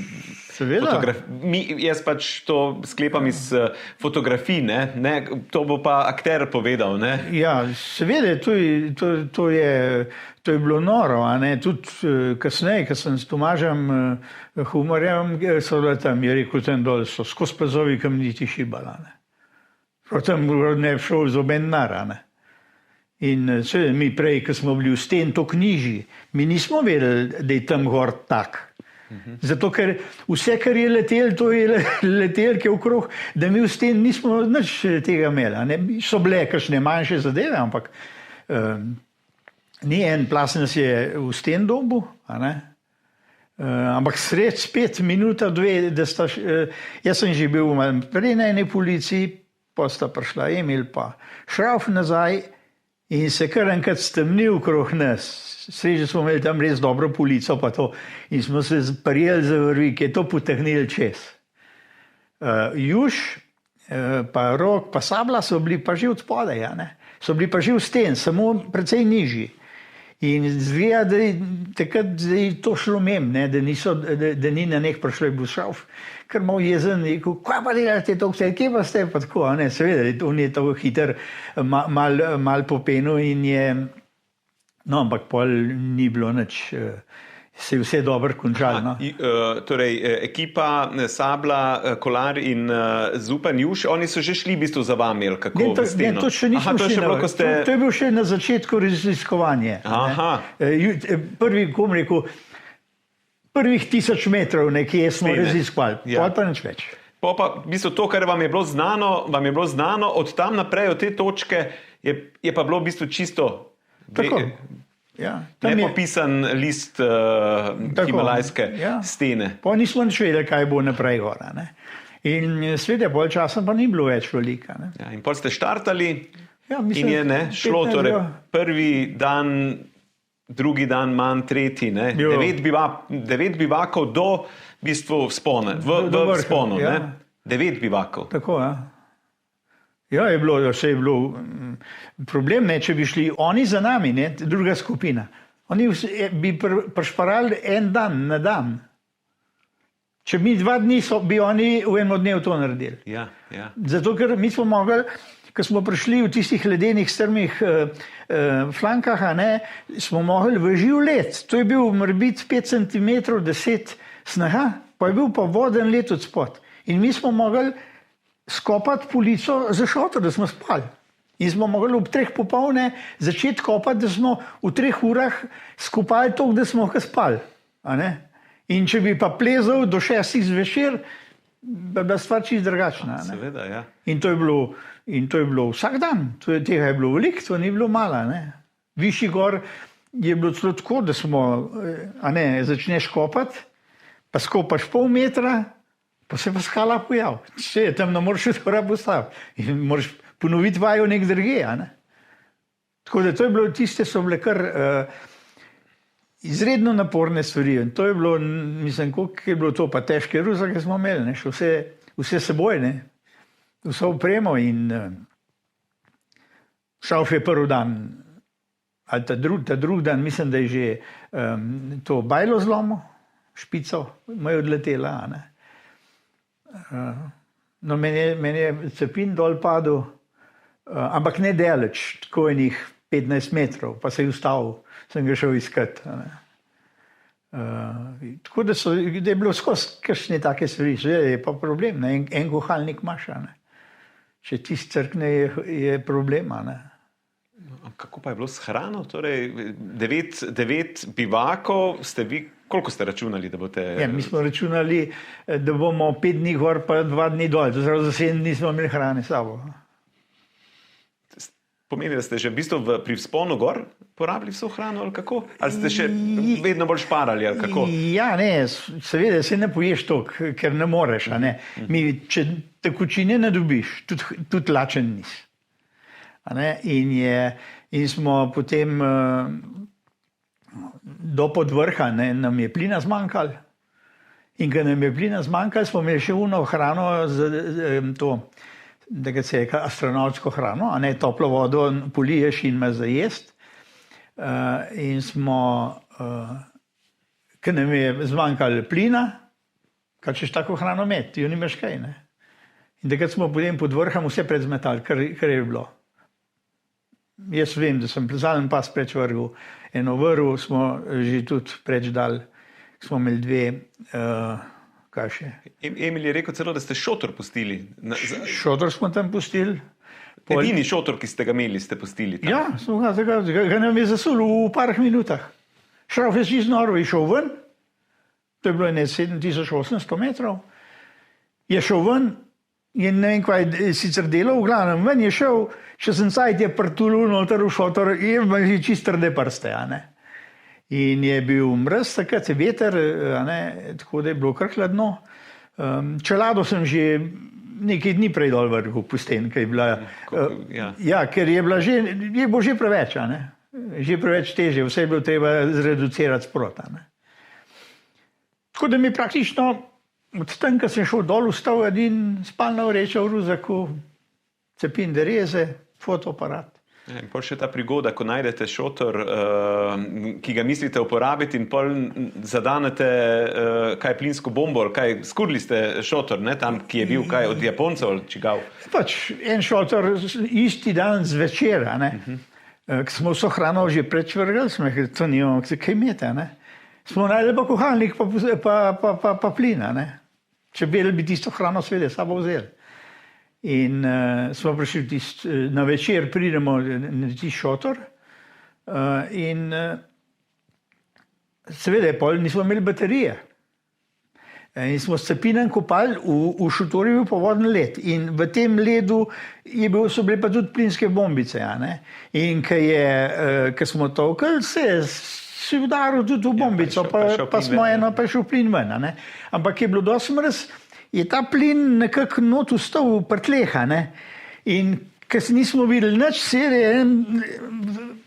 jaz pač to sklepam iz fotografij, ne? To bo pa akter povedal, ne?
Ja, seveda, to je bilo noro, a ne? Tudi kasneje, ko sem s Tomažem Humorjem so tam, je rekel, tam dol so skozi plazovi kamniti šibala, ne? Potem ne bi šel z oben nar, ne? In seveda mi prej, ko smo bili v sten to knjiži, mi nismo vedeli, da je tam gor tak. Zato, ker vse, kar je letel, to je letelke okrog, da mi v sten nismo nič tega imeli. Ne? So bile kakšne manjše zadeve, ampak ni en plas nas je v sten dobu, ampak sred spet minuta, dve, da sta, jaz sem že bil prej na eni policiji, pa sta prišla Emil pa Šrauf nazaj, in se kar enkrat stemni okrog nas. Sreče smo imeli tam res dobro polico pa to in smo se prijeli za vrvi, ki je to potegnili čez. Juž, pa Rok, pa Sabla so bili pa že od spodaj, so bili pa že v sten, samo precej nižji. In zgleda, da je takrat to šlo mem, ne, da ni na nek prišlo, je bil Šrauf, ker malo jezen, rekel, kaj pa delate to vse, kje pa ste pa tako, ne, seveda, on je tako hiter, mal popenil in je, no, ampak pol ni bilo nič, se je vse dobro končalo. No.
Torej, ekipa Sabla, Kolar in Zupan Juš, oni so že šli v bistvu za vami, ali kako v steno?
Ne, to še nismo šli, to je bil še na začetku raziskovanje. Prvi, kom rekel, prvih 1000 metrov nekje smo raziskovali, pol pa nič več.
Pa v bistvu to, kar vam je bilo znano, od tam naprej, od te točke, je pa bilo v bistvu čisto nepopisan list himalajske stene.
Pa nismo nič vedeli, kaj bo naprej gora. Ne? In sveda bolj časa pa ni bilo več velika. Ne?
Ja, in pol ste štartali
in
je šlo, torej prvi dan, drugi dan manj, tretji, ne? 9 bivakov do v bistvu vzpona, v vzponu, ne? 9 bivakov.
Tako, Ja, je bilo problem, ne, če bi šli oni za nami, ne, druga skupina. Oni bi prišparali en dan na dan. Če mi 2 dni bi oni v eno dnev to naredili.
Ja.
Zato, ker mi smo mogli, ko smo prišli v tistih ledenih strmih flankah, smo mogli v živ led. To je bil morbit 5 cm, 10 snaga, pa je bil pa voden led od spod. In mi smo mogli skopati polico za šotor, da smo spali. In smo mogli ob 3 popoldne začeti kopati, da smo v 3 urah skupali toliko, da smo spali. In če bi pa plezal do 6 zvečer, bi bila stvar čisto drugačna.
Seveda, ja.
In to je bilo vsak dan. Tega je bilo veliko, to ni bilo malo. Višji gor je bilo celo tako, da smo, začneš kopati, pa skopaš pol metra, pa se pa skala pojav. Če je tam, ne moreš še to postaviti. In moraš ponoviti vajo nek druge. Tako da to je bilo, tiste so bile kar izredno naporne stvari. In to je bilo, mislim, koliko je bilo to, pa težke ruza, ki smo imeli, še vse seboj, vso opremo. In Šrauf je prvi dan, ali ta drugi dan, mislim, da je že to bajlo zlomo, špico, mu je odletela, No, meni je cepin dol padel, ampak ne daleč, tako enih 15 metrov, pa se je ustavil, sem ga šel iskat. Tako da je bilo skozi kakšne take stvari, je pa problem, en kuhalnik imaš, če tisti crkne, je problema.
Kako pa je bilo s hrano? Torej, 9 bivakov ste vi, koliko ste računali, da boste...
Ja, mi smo računali, da bomo 5 dni gor, pa 2 dni dol. To zelo za 7 dni smo imeli hrane s sabo.
pomeni, da ste že v bistvu pri vzponu gor porabili vso hrano ali kako? Ali ste še vedno bolj šparali ali kako?
Ja, ne, seveda se ne poješ toliko, ker ne moreš. A ne. Če tekočine ne dobiš, tudi lačen nisi. In smo potem do podvrha, nam je plina zmanjkalo. In ko nam je plina zmanjkalo, smo imeli še uno hrano, da se je astronautsko hrano, toplo vodo poliješ in imaš za jest. In smo, ko nam je zmanjkalo plina, kaj češ tako hrano imeti, jo nimaš kaj. Ne? In takrat smo potem pod vrhom vse predzmetali, kar je bilo. Jaz vem, da sem plezalni pas preč vrgel, eno vrv smo že tudi preč dali, smo imeli dve, kaj še.
Emil je rekel celo, da ste šotor pustili.
Šotor smo tam pustili.
Edini šotor, ki ste ga imeli, ste pustili tam.
Ja, ga nam je zasul v parih minutah. Šrauf je si z Norve šel ven, to je bilo 7800 metrov, je šel ven in ne vem, kaj je sicer delal, v glavnem ven je šel, še sem cajt je prtulil noter v šotor in ima že čist trde prste. In je bil mrz, takrat je veter, tako da je bilo kar hladno. Čelado sem že nekaj dni prej dol vrgel pusten, ker je bila, ker je bila že, je bilo že preveč, že preveč teže, vse je bilo treba zreducirati sprot. Tako da mi praktično od tam, ko sem šel dol, vstal edin spalna vreča v ruzaku, cepin dereze, fotoaparat.
In pol še ta prigoda, ko najdete šotor, ki ga mislite uporabiti in pol zadanete kaj plinsko bombo, kaj skurili ste šotor, tam, ki je bil kaj od Japoncev ali čigav?
Pač en šotor isti dan zvečer, ko smo vso hrano že prečvrgali, smo rekli, to nimamo kaj imeti, smo najdeli pa kuhalnik pa plin, če bi tisto hrano svede sabo vzeli. In smo prišli na večer, pridemo na tisti šotor in seveda pol nismo imeli baterije. In smo s cepinem kopali, v šotorju je bil povodni led in v tem ledu so bile pa tudi plinske bombice. In ko smo tolkali, se je udaril tudi v bombico, pa smo eno pa šel plin ven. Ampak je bilo dosti mrz, je ta plin nekako not ustal v prtleha. In ker nismo videli nič, se je en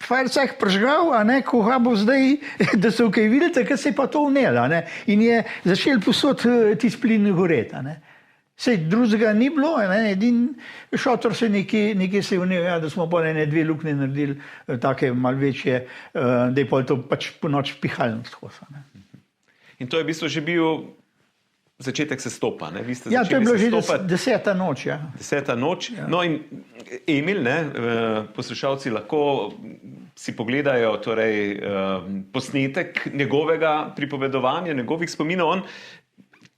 farcah pržgal, koga bo zdaj, da so kaj videli, takrat se je pa to vnel. In je začel posod tisti plin goreti. Sej drugega ni bilo, edin šotor se nekaj se je vnel, da smo pa dve luknje naredili, take malo večje, da je pa to pač po noč pihalno skozi.
In to je v bistvu že bil začetek sestopa, Vi ste
ja, to je bilo že
sestopati.
10. noč, ja.
10. noč. Ja. No in Emil, poslušalci lahko si pogledajo posnetek njegovega pripovedovanja, njegovih spominov. On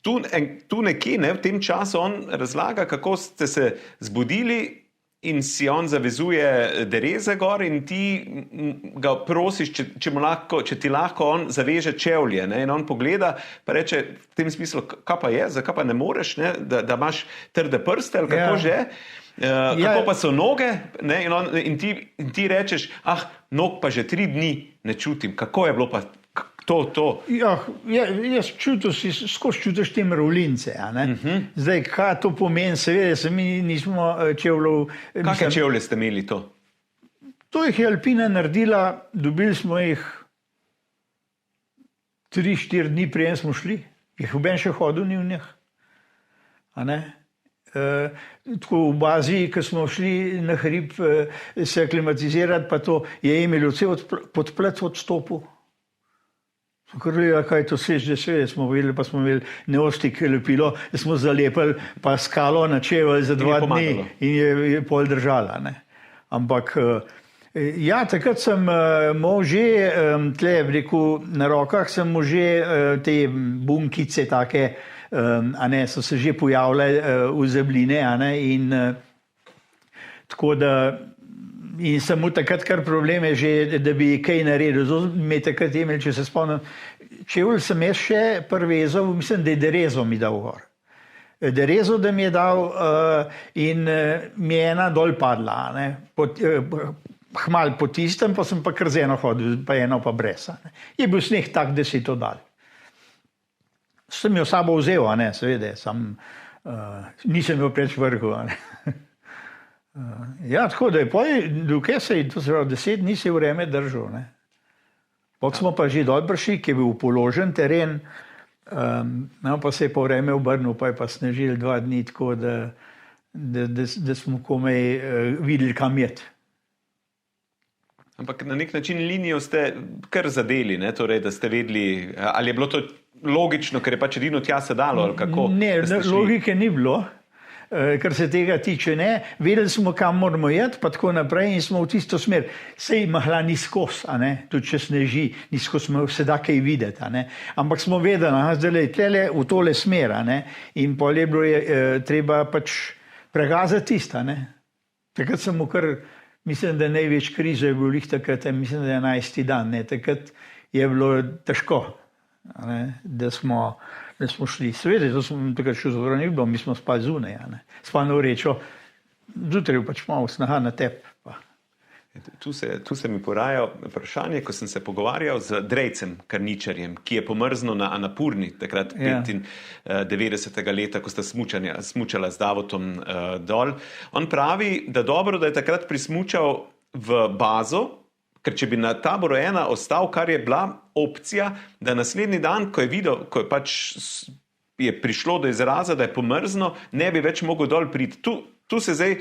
tu nekje, v tem času on razlaga, kako ste se zbudili in si on zavezuje dereze gor in ti ga prosiš, če ti lahko on zaveže čevlje. In on pogleda pa reče v tem smislu, kaj pa je, zakaj pa ne moreš, da imaš trde prste ali kako že. Kako pa so noge? In ti rečeš, nog pa že 3 dni ne čutim. Kako je bilo pa to?
Ja, jaz skozi čutiš te mravljince. Zdaj, kaj to pomeni, seveda se mi nismo čevljev...
Kakšne čevlje ste imeli to?
To jih je Alpina naredila, dobili smo jih 3-4 dni preden smo šli. Jih oben še hodil ni v njih. Tako v bazi, ko smo šli na hrib se aklimatizirati, pa to je Emil vse podplet odstopil. Kaj to sež, da smo videli, pa smo imeli neostik lepilo, da smo zalepili pa skalo na čevelj za 2 dni in je pol držala. Ampak ja, takrat sem imel že na rokah sem imel že te bunkice take, so se že pojavljale v zebline in tako da in samo takrat kar problem je že, da bi kaj naredil. Zato mi je takrat Emil, če se spomnim, čevelj sem jaz še prvezal, mislim, da je derezo mi dal gor. derezo, da mi je dal in mi je ena dol padla. Ne. Hmal po tistem, pa sem pa kar z eno hodil, pa eno pa brez. Ne. Je bil sneh tak, da si to dal. Sem jo sabo vzel, seveda, nisem jo preč vrgel. Ja, tako da je dokaj se je, to se pravi, 10 dni se je vreme držal. Pot smo pa že dol prišli, ki je bil položen teren, pa se je po vreme obrnil, pa je pa snežil 2 dni, tako da smo komaj videli, kam jet.
Ampak na nek način linijo ste kar zadeli, ne? Torej, da ste vedeli, ali je bilo to logično, ker je pač edino tja se dalo, ali kako?
Ne, logike ni bilo, kar se tega tiče, ne. Vedeli smo, kam moramo jeti, pa tako naprej in smo v tisto smer. Sej mahla ni skos, tudi če sneži, ni skos, se da kaj videti, ampak smo vedeli, zdaj tlele v tole smer, in pol je bilo treba pač pregazati tista, Takrat sem mu kar, mislim, da največ krize je bilo lih takrat, mislim, da je 11. dan, takrat je bilo težko, da smo šli. Seveda, to smo takrat še zelo ni bilo, mi smo spali zunaj, spali na vrečo, zjutraj pač malo snaha na tep.
Tu se mi poraja vprašanje, ko sem se pogovarjal z Drejcem Karničarjem, ki je pomrznil na Anapurni, takrat 95. leta, ko sta smučala z Davotom dol. On pravi, da dobro, da je takrat prismučal v bazo, ker če bi na Taboru 1 ostal, kar je bila opcija, da naslednji dan, ko je videl, ko je pač je prišlo do izraza, da je pomrzno, ne bi več mogel dol priti. Tu se zdaj...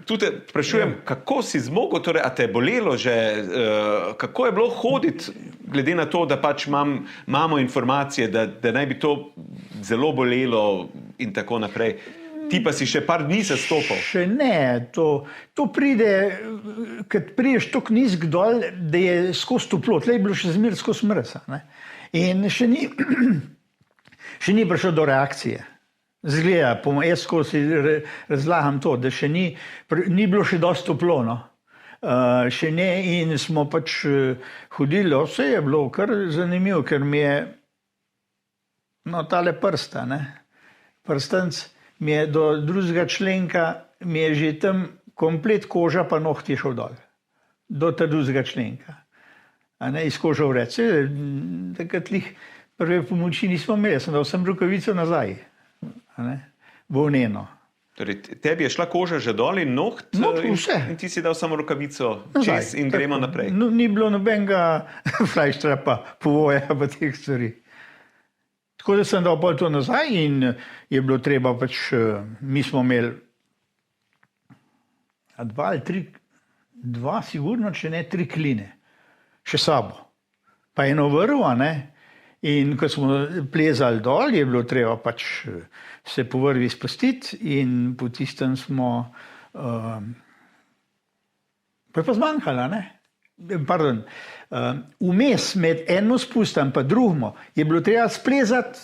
Tu te sprašujem, kako si zmogel, torej, a te je bolelo že, kako je bilo hoditi, glede na to, da pač imamo informacije, da naj bi to zelo bolelo in tako naprej. Ti pa si še par dni se stopal.
Še ne, to pride, kad prideš toliko nizk dol, da je skozi toplo, tle je bilo še zmeraj skozi mrz. In še ni prišlo do reakcije. Zgleda, jaz skozi razlagam to, da še ni bilo še dosti toplo, še ne, in smo pač hodili, vse je bilo kar zanimivo, ker mi je, tale prsta, prstanc mi je do drugega členka, mi je že tam komplet koža, pa nohti je šel dol, do ta drugega členka, iz koža v rec. Takrat prve pomoči nismo imeli, sem dal sem rokavico nazaj. Volneno.
Torej, tebi je šla koža že dol in noht in ti si dal samo rokavico čez in gremo naprej.
Ni bilo nobenega flajštrapa, povoja pa teh stvari. Tako da sem dal pol to nazaj in je bilo treba pač, mi smo imeli 2 ali 3, 2 sigurno, če ne 3 kline, še sabo. Pa eno vrv, in ko smo plezali dol, je bilo treba pač se po vrvi spustiti in po tistem smo pa je pa zmanjkalo, Pardon. Vmes med eno spustom pa drugmo je bilo treba splezati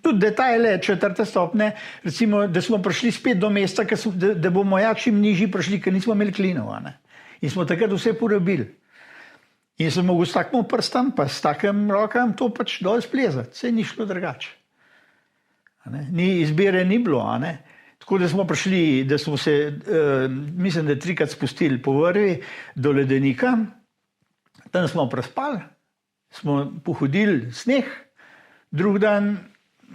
tudi detajle 4. stopne, recimo, da smo prišli spet do mesta, da bomo čim nižji prišli, ker nismo imeli klinov. In smo takrat vse porabili. In sem mogel s takim prstom, pa s takim rokam to pač dol splezati. Sej ni šlo drugače. Izbire ni bilo. Tako da smo prišli, da smo se, mislim, da 3-krat spustili po vrvi do ledenika. Tam smo prespali, smo pohodili sneh. Drug dan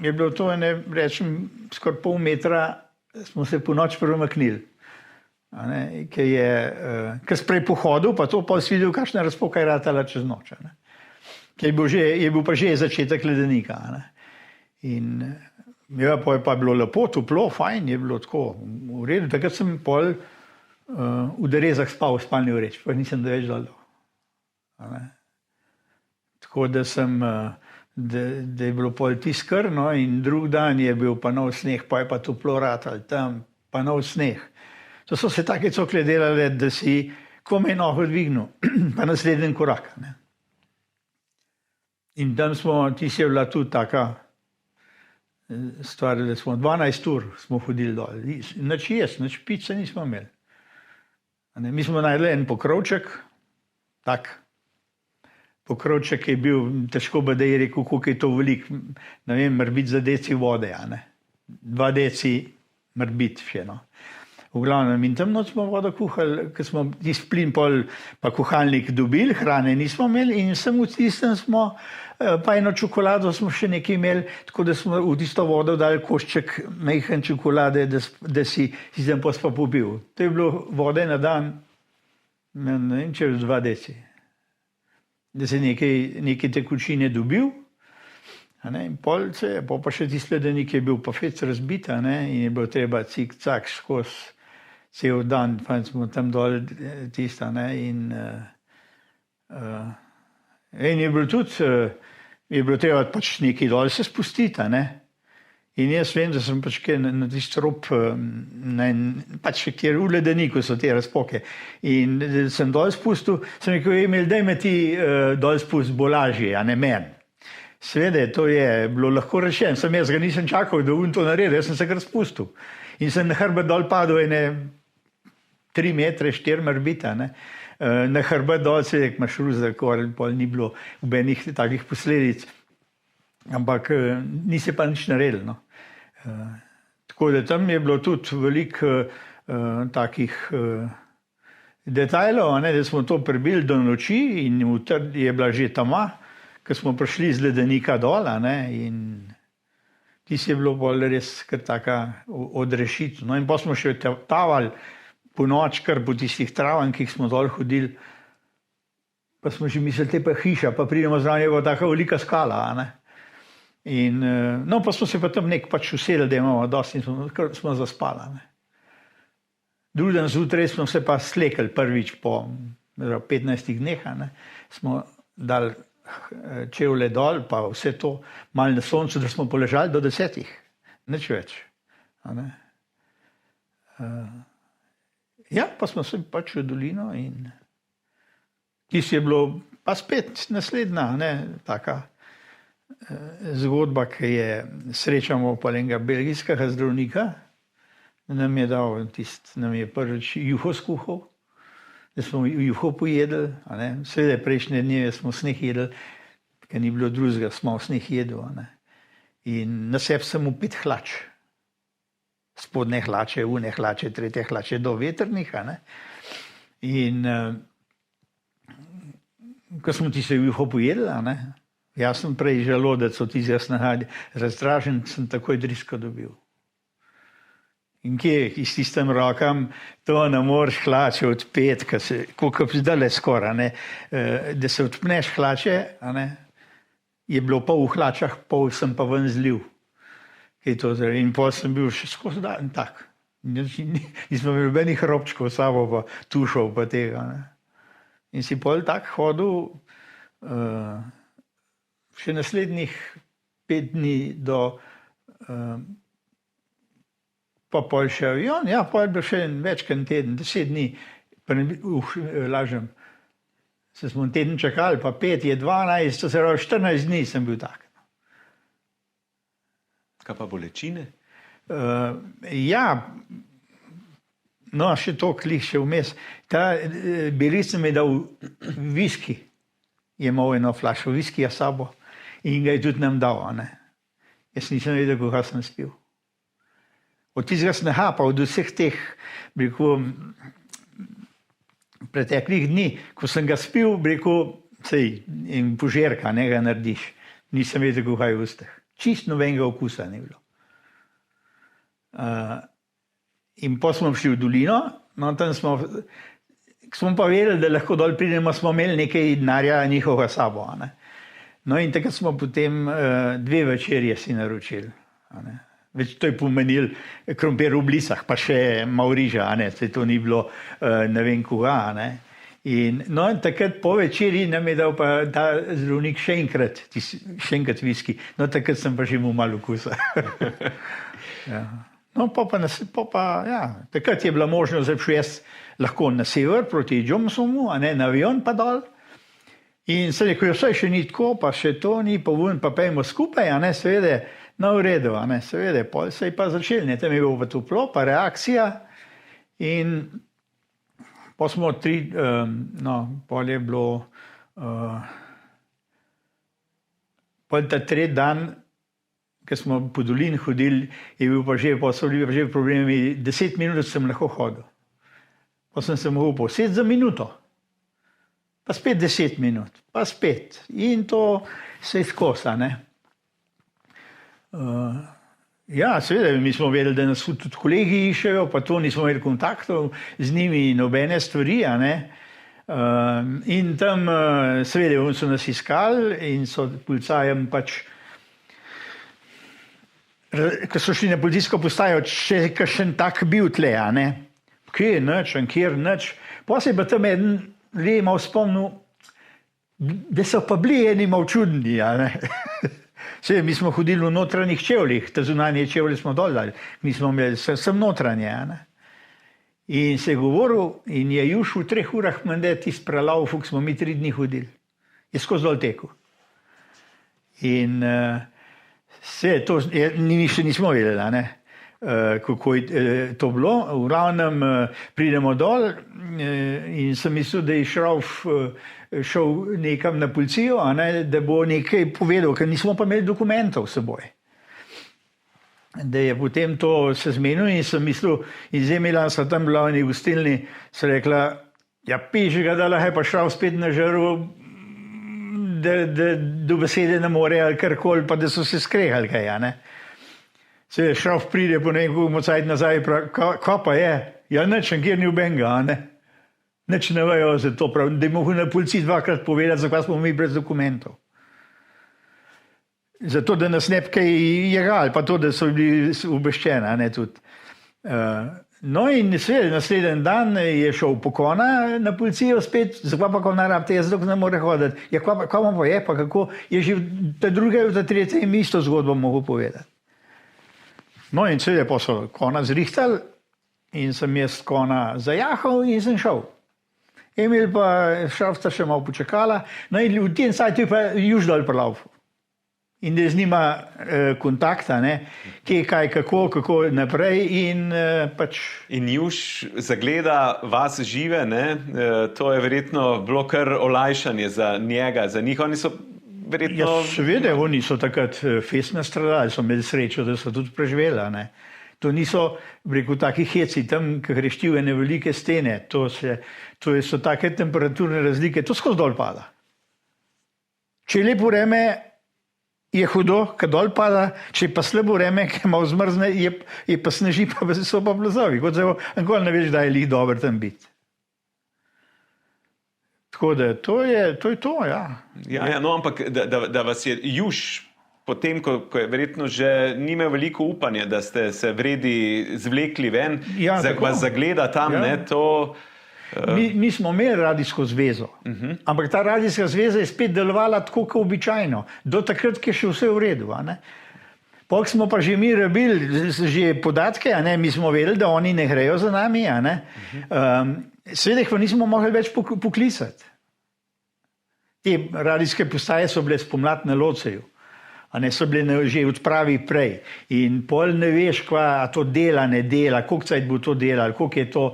je bilo to, rečem, skoraj pol metra, smo se po noč premaknili. Ker sprej pohodil, pa to pa si videl, kakšna razpoka je ratala čez noč. Je bil pa že začetek ledenika. In pa je pa bilo lepo, toplo, fajn, je bilo tako v redu. Takrat sem pol v derezah spal v spalni vreči, pa nisem da več dol. Tako da je bilo pol tiskrno in drug dan je bil pa nov sneh, pa je pa toplo ratal tam, pa nov sneh. To so se take cokle delale, da si komaj nogo dvignil, pa naslednji korak. In tam ti si je bila tudi taka stvar, da smo 12 ur smo hodili dol. Nič jesti, nič piti se nismo imeli. Mi smo najdli en pokrovček, tak, pokrovček je bil, težko bi da je rekel, koliko je to veliko, ne vem, morbiti za deci vode, 2 deci morbiti še, no. V glavnem, in tam noč smo vodo kuhali, ker smo tisti plin pol pa kuhalnik dobili, hrane nismo imeli in sem v tistem smo, pa eno čokolado smo še nekaj imeli, tako da smo v tisto vodo dali košček majhen čokolade, da si tam pa popil. To je bilo vode na dan, ne vem, čez 2 deci. Da si nekaj tekočine dobil, in polce, pa še tisti ledenik je bil pa fec razbit, in je bilo treba cik-cak skozi cel dan, pa smo tam dol tista, in je bilo tudi, je bilo treba pač nekaj dol se spustiti, in jaz vem, da sem pač kaj na tisti rob, pač kjer v ledeniku so te razpoke, in da sem dol spustil, sem rekel, Emil, daj me ti dol spust bo lažje, men. Sveda, to je bilo lahko rečeno, jaz ga nisem čakal, da to naredi, jaz sem se kar spustil. In sem na hrbet dol padel 3 metre, 4 morbita, na hrbet dol se je, imaš ruzak, pol ni bilo nobenih takih posledic, ampak ni se pa nič naredil, no. Tako da tam je bilo tudi veliko takih detajlov, da smo to prebili do noči in je bila že tama, ko smo prišli z ledenika dol, in tisto je bilo bolj res kar taka odrešitev. No in pa smo še tavali po noč, kar po tistih travankih smo dol hodili, pa smo že mislili, te pa hiša, pa pridemo zraven, je bila taka velika skala, In, no, pa smo se pa tam pač usedli, da imamo dosti in smo zaspali, Drugi dan zjutraj smo se pa slekli prvič po 15 dneh, smo dali čevlje dol, pa vse to, malo na soncu, da smo poležali do 10, nič več. Ja, pa smo se pač v dolino in tisto je bilo pa spet naslednja, taka zgodba, ki je srečamo pa enega belgijskega zdravnika, nam je dal nam je prvič juho skuhal, da smo juho pojedli, seveda prejšnje dneve smo sneh jedli, ker ni bilo drugega, smo sneh jedli, in na sebi sem mu 5 hlač, spodne hlače, une hlače, tretje hlače do vetrnih, in ko smo ti se juho pojedli, jaz sem prej želodec od tistega snaha razdražen, sem takoj drisko dobil. In kje, s tistem rokam, to ne moreš hlače odpeti, koliko zdaj skoraj, da se odpneš hlače, je bilo pol v hlačah, pol sem pa ven zlil. In pol sem bil še skozi dan tak. Nismo imeli nobenih robčkov s sabo, pa tušov, pa tega. In si pol tak hodil še naslednjih 5 dni do pa pol še avion, ja, pol je bil še več kot teden, 10 dni, lažem, se smo teden čakali, pa 5 je 12, to se pravi 14 dni sem bil tak.
Kaj pa bolečine?
Ja, no, še to klih še vmes. Ta Beric mi je dal viski, je imel eno flašo viskija s sabo in ga je tudi nam dal, Jaz nisem vedel, koga sem spil. Od tistega sneha, pa od vseh teh, preteklih dni, ko sem ga spil, sej, in požirka, ga narediš. Nisem vedel, koga je v ustih. Čist nobenega okusa ni bilo. In pa smo šli v dolino, no tam smo pa vedeli, da lahko dol pridemo, smo imeli nekaj denarja njihovega sabo. No in takrat smo potem 2 večerje si naročili. Več to je pomenil krompir v blisah, pa še malo riža, se to ni bilo ne vem koga. In no in takrat po večerji nam je dal pa ta zdravnik še enkrat viski. No takrat sem pa že imel malo okusa. Ja. No pa ja, takrat je bila možnost, da bi šel jaz lahko na sever proti Džomsomu, na avion pa dol. In se rekel, vse še ni tako, pa še to ni, pa pejmo skupaj, seveda, no v redu, seveda, pol se je pa začel, tam je bilo pa toplo, pa reakcija in pa smo pol je bilo pa ta tretji dan, ko smo po dolini hodili, so bili pa že problemi, 10 minut sem lahko hodil. Pa sem se mogel posedeti za minuto, pa spet 10 minut, pa spet. In to se je skosa, ne. Ja, seveda, mi smo vedeli, da nas tudi kolegi iščejo, pa to nismo imeli kontaktov z njimi, nobene stvari, a ne. In tam, seveda, so nas iskali in so policajem pač, ko so šli na policijsko postajo, če je kakšen tak bil tle, a ne. Kje je nič, kjer nič. Pa se je pa tam eden malo spomnil, da so pa bili eni malo čudni, a ne. Seveda, mi smo hodili v notranjih čevljih, te zunanje čevlje smo dol dali, mi smo imeli sem notranje, a ne. In se je govoril, in je Juš v 3 urah menda tisti prelav, ko smo mi 3 dni hodili. Je skozi dol tekel. In to mi še nismo vedeli, a ne, kako je to bilo. V glavnem pridemo dol in sem mislil, da je šel nekam na policijo, a ne, da bo nekaj povedal, ker nismo pa imeli dokumentov s seboj. Da je potem to se zmenil in sem mislil, in zemljala so tam bila v gostilni, so rekla, ja piši ga, da lahko je pa šel spet na žaru, da do besede ne more ali karkoli, pa da so se skrehali kaj, a ne. Se je šel pride po nekoliko cajt nazaj, kaj pa je? Ja, nič, kjer ni ubenga, a ne. Nič ne vejo za to, prav, da je mogel na policiji 2-krat povedati, zakaj smo mi brez dokumentov. Zato, da nas ne bi kaj jegali, pa to, da so bili obveščeni, a ne tudi. No in seveda, naslednji dan je šel pokona na policijo spet, zakaj pa ko narabite, jaz dok ne more hoditi. Ja, kaj pa je, pa kako, je že ta druga, ta tretja jim isto zgodbo mogel povedati. No in seveda, pa so kona zrihtali in sem jaz kona zajahal in sem šel. Emil pa šafta še malo počakala, no in v tem sajtu je pa Juž dol prelav. In da z njima kontakta, ne, kje, kaj, kako naprej in pač. In
Juž zagleda vas žive, ne, to je verjetno bilo kar olajšanje za njega, za njih. Oni so verjetno.
Ja, seveda, oni so takrat fest nastradali, so imeli srečo, da so tudi preživela, ne. To niso, rekel, taki heci, tam, ki hreštil ene velike stene, to so take temperaturne razlike, to skozi dol pada. Če je lepo vreme, je hudo, kad dol pada, če je pa slabo vreme, ki malo zmrzne, je pa sneži, pa so pa plazovi. Kot zelo, nikoli ne veš, da je lih dober tam biti. Tako da, to je to, ja.
Ja, no, ampak da vas je Juž, potem, ko je verjetno že nima veliko upanja, da ste se vredi zvlekli ven,
ja,
vas zagleda tam, ja. Ne, to.
Mi smo imeli radijsko zvezo, ampak ta radijska zveza je spet delovala tako, kot običajno. Do takrat, ki je še vse v redu. Pol smo pa že mi rabili že podatke, a ne? Mi smo vedeli, da oni ne grejo za nami. Seveda jih pa nismo mogli več poklicati. Te radijske postaje so bile spomladi na Loceju. A ne, so bile že odpravi prej. In pol ne veš, kva to dela, ne dela, koliko cajt bo to delal, koliko je to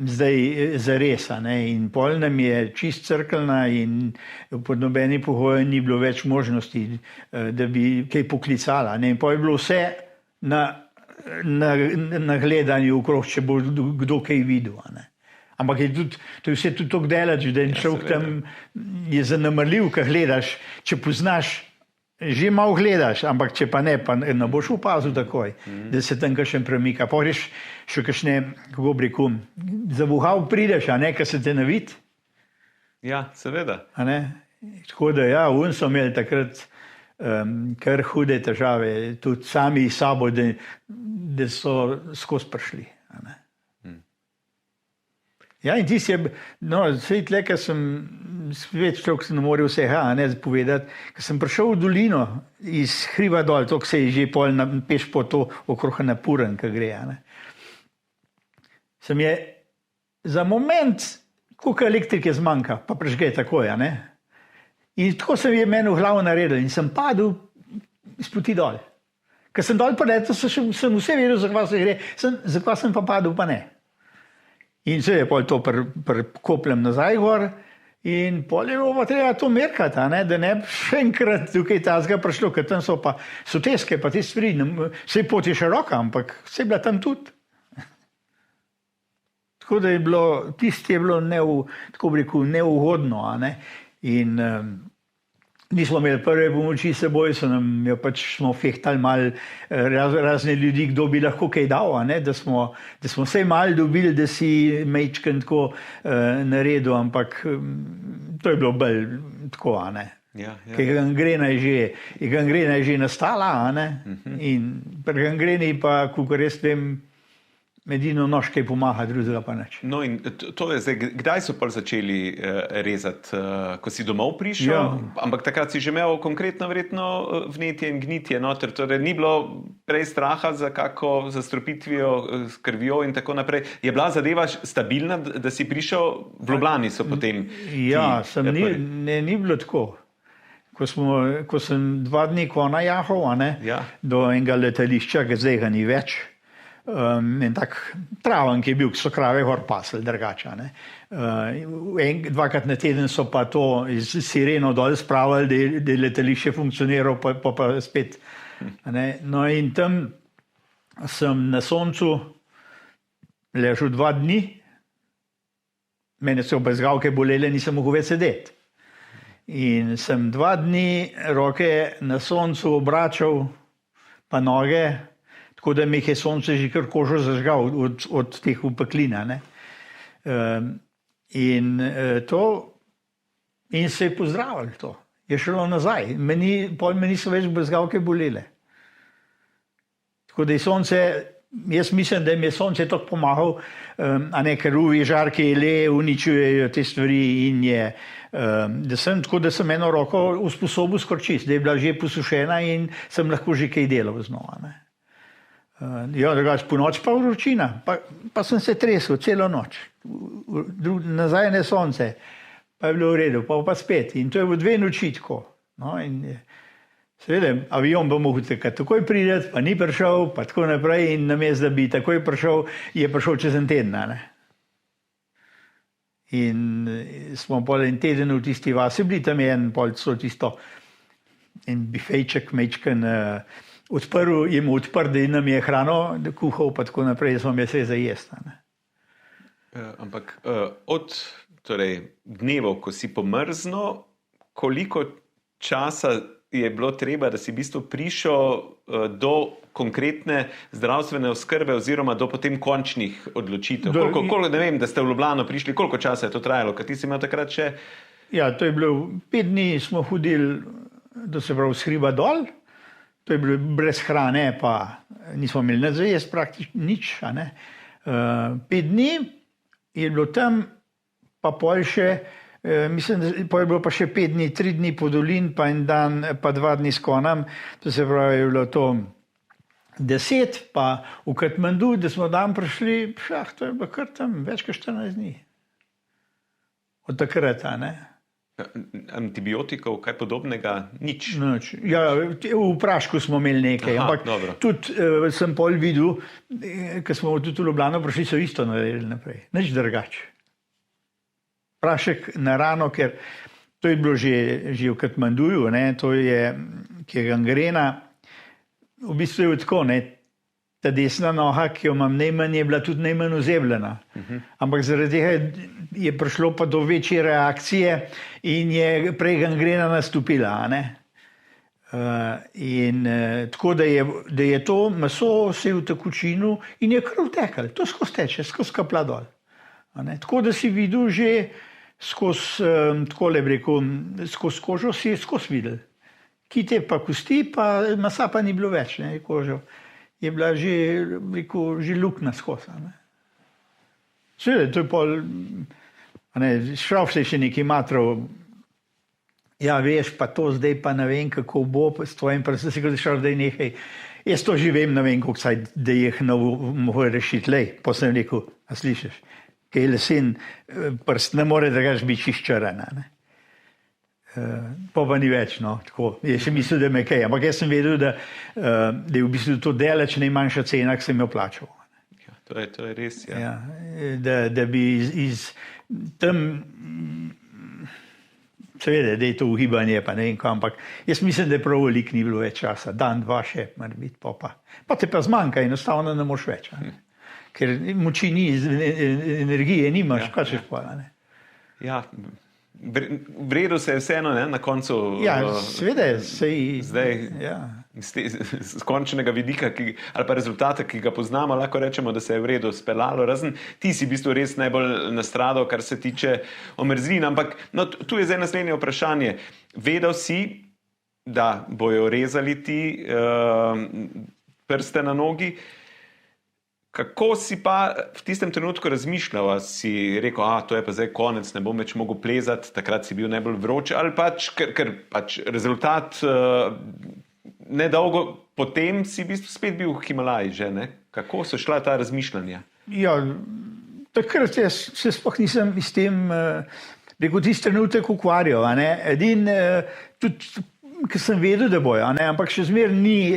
zdaj zares. In pol nam je čist crkljna in pod nobeni pogoji ni bilo več možnosti, da bi kaj poklicala. In pol je bilo vse na gledanju okrog, če bo kdo kaj videl. Ampak to je vse tudi tako delač, da en človek tam je zanemarljiv, ko gledaš, če poznaš. Že malo gledaš, ampak če pa ne boš opazil takoj, da se tam kakšen premika. Pa greš še kakšne, kako bi rekel, zabuhal prideš, a ne, ker se te navid.
Ja, seveda.
A ne? Tako da ja, so imeli takrat kar hude težave, tudi sami sabo, da so skozi prišli. A ne? Ja, in tisti je, no, sej tle, ker sem spet človek se ne more vsega povedati, ker sem prišel v dolino iz hriba dol, to se je že pol peš po to okrog napuren, ki gre. Sem je za moment, koliko elektrike zmanjka, pa prežge takoj. In tako sem je meni v glavo naredil in sem padel iz poti dol. Ker sem dol padel, sem vse vedel, zakaj se gre, zakaj sem pa padel, pa ne. In se je pol to prikopljem nazaj gor In pol je bilo pa treba to merkati, da ne bi še enkrat tukaj tazga prišlo, ker tam so teske, pa te stvari, vse pot je široka, ampak vse je bila tam tudi. Tako da je bilo, tisti je bilo tako bi rekel, neugodno, in nismo imeli prve pomoči s seboj, smo fehtali mal razne ljudi, kdo bi lahko kaj dal, da smo vsej mal dobili, da si mečken tako naredil, ampak to je bilo bolj tako, Ker gangrena je že nastala, in pri gangreni pa, kakor jaz vem, edino nož kaj pomaga, drugega pa nič.
No in to je zdaj, kdaj so pa začeli rezati, ko si domov prišel?
Ja.
Ampak takrat si že imel konkretno verjetno vnetje in gnitje noter, torej ni bilo prej straha za kako zastrupitvijo s krvjo in tako naprej. Je bila zadeva stabilna, da si prišel, v Ljubljani so potem?
Ja, ni bilo tako. Ko sem 2 dni kona jahal,
Ja.
do enega letališča, ki zdaj ga ni več, en tak traven, ki je bil, ki so krave gor pasli, drugače. 2krat na teden so pa to iz sireno dol spravili, da je letališče funkcioniralo, pa spet. No in tam sem na soncu ležal 2 dni, mene so obezgavke bolele, nisem mogel več sedeti. In sem 2 dni roke na soncu obračal, pa noge, tako da mi je sonce že kar kožo zažgal od teh upeklin. In se je pozdravil to. Je šlo nazaj. Pol me niso več bezgavke bolele. Tako da je sonce, jaz mislim, da mi je sonce tako pomagal, ker UV žarke uničujejo te stvari in je, da sem eno roko usposobil skorčiti, da je bila že posušena in sem lahko že kaj delal znova. Ja, drugače po noč pa vročina, pa sem se tresel celo noč, nazaj na sonce, pa je bilo v redu, pa spet. In to je v 2 noči tako. No, in seveda, avion bo mogel takoj priti, pa ni prišel, pa tako naprej, in namesto da bi takoj prišel, je prišel čez en teden. In smo pol en teden v tisti vasi bili, tam je en bifejček mečken, jim odprl, da nam je hrano kuhal, pa tako naprej, smo imeli vse za jesti.
Ampak od dnevov, ko si pomrznil, koliko časa je bilo treba, da si v bistvu prišel do konkretne zdravstvene oskrbe oziroma do potem končnih odločitev? Koliko, ne vem, da ste v Ljubljano prišli, koliko časa je to trajalo, ker ti si imel takrat še...
Ja, to je bilo 5 dni smo hodili, da se pravi, s hriba dol. To je bilo brez hrane, pa nismo imeli nič za jesti, praktično nič. 5 dni je bilo tam, pa pol še, mislim, da pol je bilo pa še 5 dni, 3 dni po dolin, pa en dan, pa 2 dni s konom. To se pravi, je bilo to 10, pa v Katmandu, da smo dan prišli, to je bilo kar tam več kot 14 dni. Od takrat,
Antibiotikov, kaj podobnega, nič.
Ja, v prašku smo imeli nekaj, ampak dobro. Tudi sem pol videl, ko smo tudi v Ljubljano prišli, so isto naredili naprej. Nič drugače. Prašek na rano, ker to je bilo že v Katmanduju, to je, ki je gangrena, v bistvu je tako, ta desna noga, ki jo imam najmanj, je bila tudi najmanj ozebljena. Ampak zaradi tega je prišlo pa do večje reakcije in je prej gangrena nastopila. Tako da je to meso vse v tekočinu in je krv tekla. To skozi teče, skozi kapla dol. Tako da si videl že skozi kožo, si skozi videl. Kite pa kosti, pa masa pa ni bilo več, kožo. Je bila že luknja skozi. Seveda, to je pol, šrav se še nekaj matrov, ja, veš, pa to zdaj pa ne vem, kako bo s tvojim prstom, si kot šrav zdaj nekaj. Jaz to že vem, ne vem, koliko saj, da jih ne mogo rešiti. Lej, pa sem rekel, a slišiš, kaj je lesen prst, ne more drugače biti čiščaren. Pa ni več, tako. Jaz sem mislil, da me kaj, ampak jaz sem vedel, da je v bistvu to daleč najmanjša cena, ki sem jo plačal.
Ja, to je res, ja.
Da bi iz tam seveda, da je to ugibanje, pa ne vem kam, ampak jaz mislim, da je prav veliko ni bilo več časa, dan, dva še, mora biti, pa te pa zmanjka, enostavno ne moreš več, ne? Ker moči ni, energije nimaš, kaj češ pa, ne?
Ja, v redu se je vseeno, ne, na koncu.
Ja, seveda, sej,
zdaj,
ja.
Z končnega vidika, ali pa rezultata, ki ga poznamo, lahko rečemo, da se je v redu speljalo, razen ti si v bistvu res najbolj nastradal, kar se tiče omrzlin. Ampak no, tu je zdaj naslednje vprašanje. Vedel si, da bojo rezali ti prste na nogi. Kako si pa v tistem trenutku razmišljal? Si rekel, to je pa zdaj konec, ne bom več mogel plezati, takrat si bil najbolj vroč, ali pač, ker pač rezultat nedolgo potem si v bistvu spet bil v Himalaji že, ne? Kako so šla ta razmišljanja?
Ja, takrat se sploh nisem s tem, rekel, tisti trenutek ukvarjal, a ne? Edin, tudi, ker sem vedel, da bojo, a ne? Ampak še zmer ni,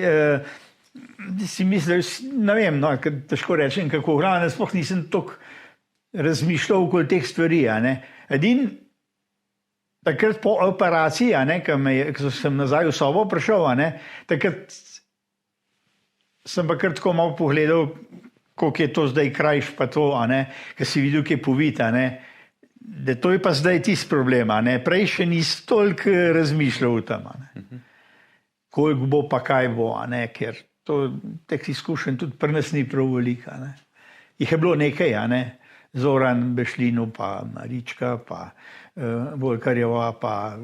si mislil, ne vem, no, težko rečem, kako hrane, sploh nisem toliko razmišljal okoli teh stvari, a ne. Edin, takrat po operaciji, a ne, ko sem nazaj v sobo prišel, a ne, takrat sem pa kar tako malo pogledal, koliko je to zdaj krajš pa to, a ne, ker si videl, ki je povit, a ne, da to je pa zdaj tisti problem, a ne, prej še nisi toliko razmišljal o tem, a ne. Koliko bo pa kaj bo, a ne, ker teh izkušenj tudi pri nas ni prav veliko, a ne. Jih je bilo nekaj, a ne, Zoran Bešlinu, pa Marička, pa Volkarjeva, pa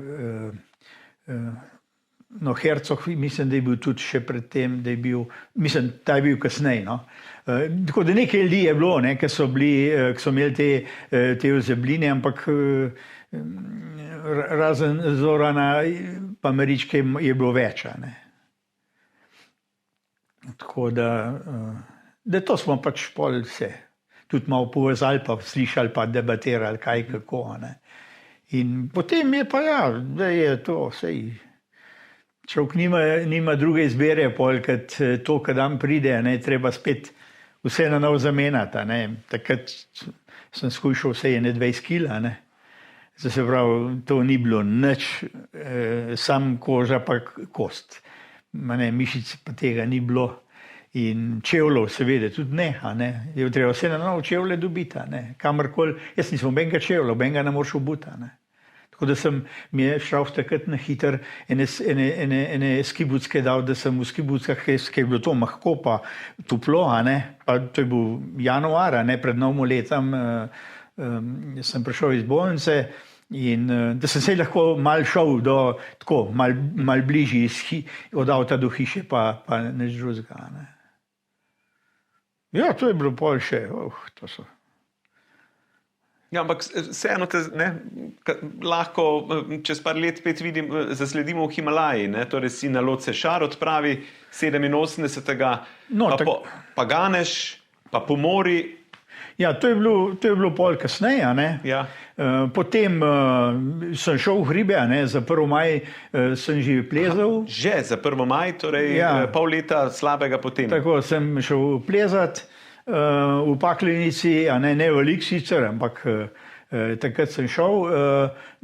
no, Hercog, mislim, da je bil tudi še predtem, da je bil, mislim, ta je bil kasneje, no. Tako da nekaj ljudi je bilo, ne, ki so imeli te ozebline, ampak razen Zorana pa Maričke je bilo več, a ne. Tako da to smo pač pol vse tudi malo povezali, pa slišali, pa debatirali, kaj, kako, a ne. In potem je pa ja, da je to, sej, človek nima druge izbere, pol, kad to, kad dan pride, a ne, treba spet vse na novo zamenjati, a ne. Takrat sem skušal vse 21 kil, a ne. Zdaj se pravi, to ni bilo nič, sam koža pa kost. Mišic pa tega ni bilo. In čevljev seveda tudi ne, a ne. Je treba vse na novo čevlje dobiti, a ne. Kamorkoli, jaz nisem benga čevlja, benga ne moreš obuti, a ne. Tako da mi je šrauf takrat na hiter ene skibucke dal, da sem v skibuckah, ki je bilo to mahko pa toplo, a ne. Pa to je bil januar, a ne, pred novim letom sem prišel iz bolnice in da sem se lahko mal šel tako, mal bližji od avta do hiše, pa nič drugega, a ne. Ja, to je bilo pol še, to so.
Ja, ampak vseeno te, ne, lahko čez par let spet zasledimo v Himalaji, ne, torej si na Lhotse Šar odpravi 87.
No,
pa Ganeš, pa Pomori.
Ja, to je bilo pol kasneje, a ne.
Ja.
Potem sem šel v hribe, a ne, za 1. maj sem že plezal.
Že za 1. maj, torej ja. Pol leta slabega potem.
Tako sem šel plezat v Paklenici, a ne velik sicer, ampak takrat sem šel.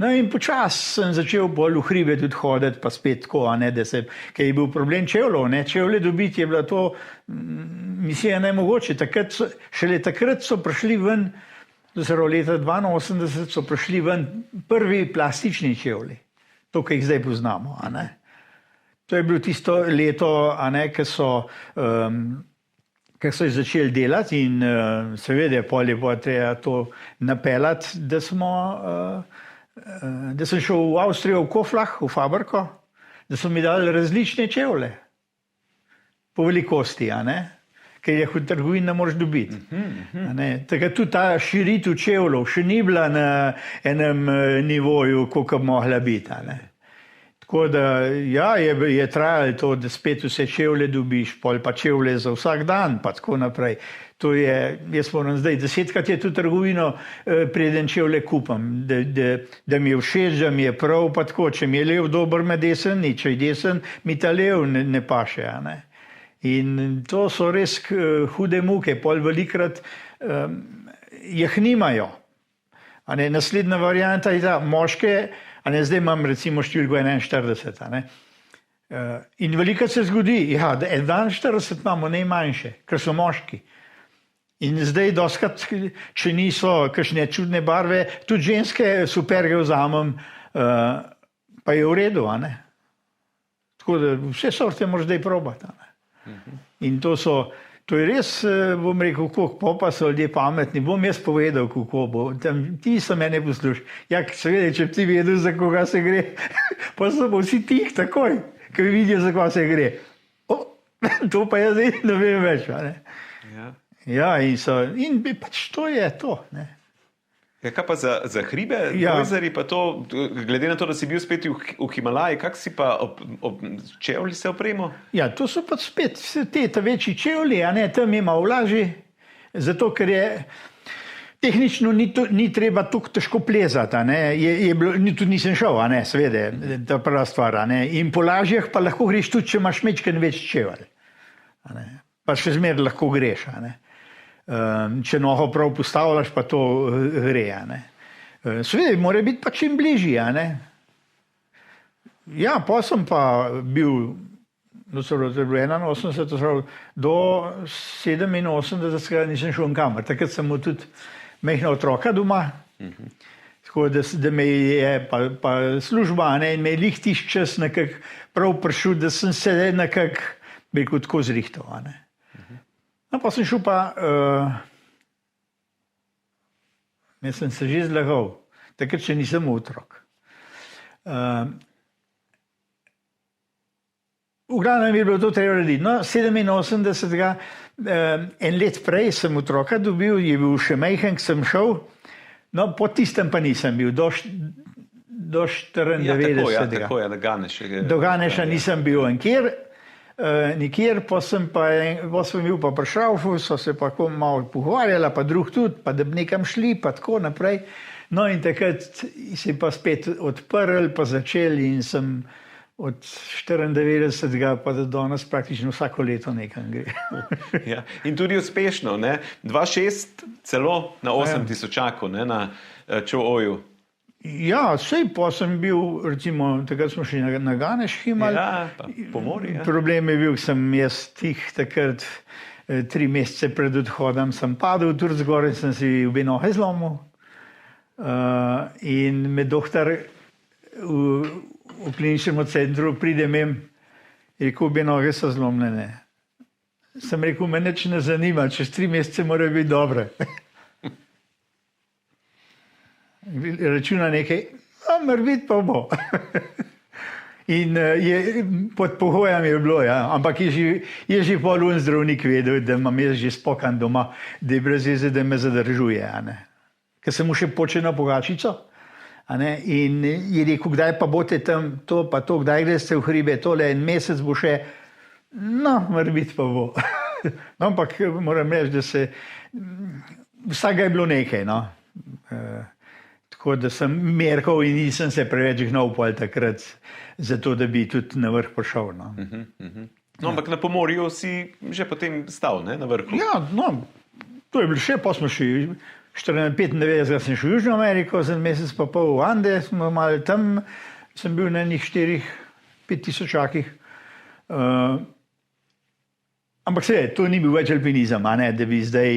No in počas sem začel bolj v hribe tudi hoditi, pa spet tako, a ne, ker je bil problem čevljev, ne, čevlje dobiti je bila to misija nemogoče. Šele takrat so prišli ven, zelo leta 82 so prišli ven prvi plastični čevlji, to, ki jih zdaj poznamo, a ne. To je bilo tisto leto, a ne, ko so jih začeli delati in seveda pol je pa treba to napeljati, da sem šel v Avstrijo v Koflah, v fabriko, da so mi dali različne čevlje po velikosti, a ne, ker jih v trgovini ne moreš dobiti. Tako tudi ta širitev čevljev še ni bila na enem nivoju, koliko bi mogla biti, a ne. Tako da, ja, je trajalo to, da spet vse čevlje dobiš, pol pa čevlje za vsak dan, pa tako naprej. To je, jaz moram zdaj 10-krat je to trgovino, preden čevlje kupam, da mi je všeč, da mi je prav, pa tako, če mi je lev dober, me desen, ni, če je desen, mi ta lev ne paše, a ne. In to so res hude muke, pol velikrat jih nimajo. A ne, naslednja varianta je ta, moške Zdaj imam recimo številko 41. A ne. In veliko se zgodi, ja, da 41 imamo najmanjše, ker so moški. In zdaj doskrat, če niso kakšne čudne barve, tudi ženske superge vzamem, pa je v redu, a ne. Tako da vse sorte moraš zdaj probati, a ne. In to je res, bom rekel, kako pa so ljudje pametni, bom jaz povedal, kako bo. Ti so mene poslušali. Ja, seveda, če bi ti vedel, za koga se gre, pa so bo vsi tih takoj, ko vidijo, za koga se gre. To pa jaz zdaj ne vem več, a ne. Ja, in pač to je to, ne.
Ja, kaj pa za hribe, gojzarji, pa to, glede na to, da si bil spet v Himalaji, kak si pa ob čevlji se opremo?
Ja, to so pa spet te večji čevlji, a ne, tam je malo lažje, zato ker je tehnično ni treba tako težko plezati, a ne, tudi nisem šel, a ne, seveda, ta prva stvar, a ne, in po lažjih pa lahko greš tudi, če imaš majčken več čevelj, a ne, pa še zmeraj lahko greš, a ne. Če nogo prav postavljaš, pa to gre, a ne. Seveda, mora biti pa čim bližji, a ne. Ja, pa sem pa bil, do 81, do 87 nisem šel nikamor. Takrat sem imel tudi majhna otroka doma, tako da me je pa služba, a ne, in me je lih tisti čas nekako prav prišel, da sem se nekako, bi rekel, tako zrihtal, a ne. No, pa sem šel pa, jaz sem se že zlagal, takrat še nisem otrok. V glavnem je bilo to treba narediti. No, 87. En let prej sem otroka dobil, je bil še majhen, ko sem šel, no, po tistem pa nisem bil, do 94.
Ja, tako je,
do Ganeša nisem bil nikjer, pa sem bil pa pri Šraufu, so se pa malo pogovarjala, pa drug tudi, pa da bi nekam šli, pa tako naprej. No in takrat si pa spet odprl, pa začeli in sem od 94. pa do danes praktično vsako leto nekam gre.
Ja, in tudi uspešno, ne? 2006 celo na 8000, ne, na Čo-Oju.
Ja, sej pa sem bil, recimo, takrat smo šli na Ganeš Himal.
Ja, pa Pomorje. Ja.
Problem je bil, sem jaz takrat 3 mesece pred odhodom sem padel, tudi zgoraj sem si obe noge zlomil. In me doktor v kliničnem centru pride mem, rekel, obe noge so zlomljene. Sem rekel, me nič ne zanima, čez 3 mesece morajo biti dobre. Računa nekaj, morbiti pa bo. In pod pogojem je bilo, ja. Ampak je že pol zdravnik vedel, da imam jaz že spokan doma, da je brez veze, da me zadržuje. Ker sem mu še počel na pogačico, in je rekel, kdaj pa boste tam to pa to, kdaj greste v hribe, tole en mesec bo še, no, morbiti pa bo. No, ampak moram reči, da se vsega je bilo nekaj, no. Tako da sem merkal in nisem se preveč gnal pol takrat, zato da bi tudi na vrh prišel. No.
No, ampak na Pomorju si že potem stal, ne, na vrhu?
Ja, no, to je bilo še, pa smo šli, 95. sem šel v Južno Ameriko, za en mesec pa pol v Ande, smo malo tam, sem bil na enih 4-5 tisočakih. Ampak se, to ni bil več alpinizem, a ne, da bi zdaj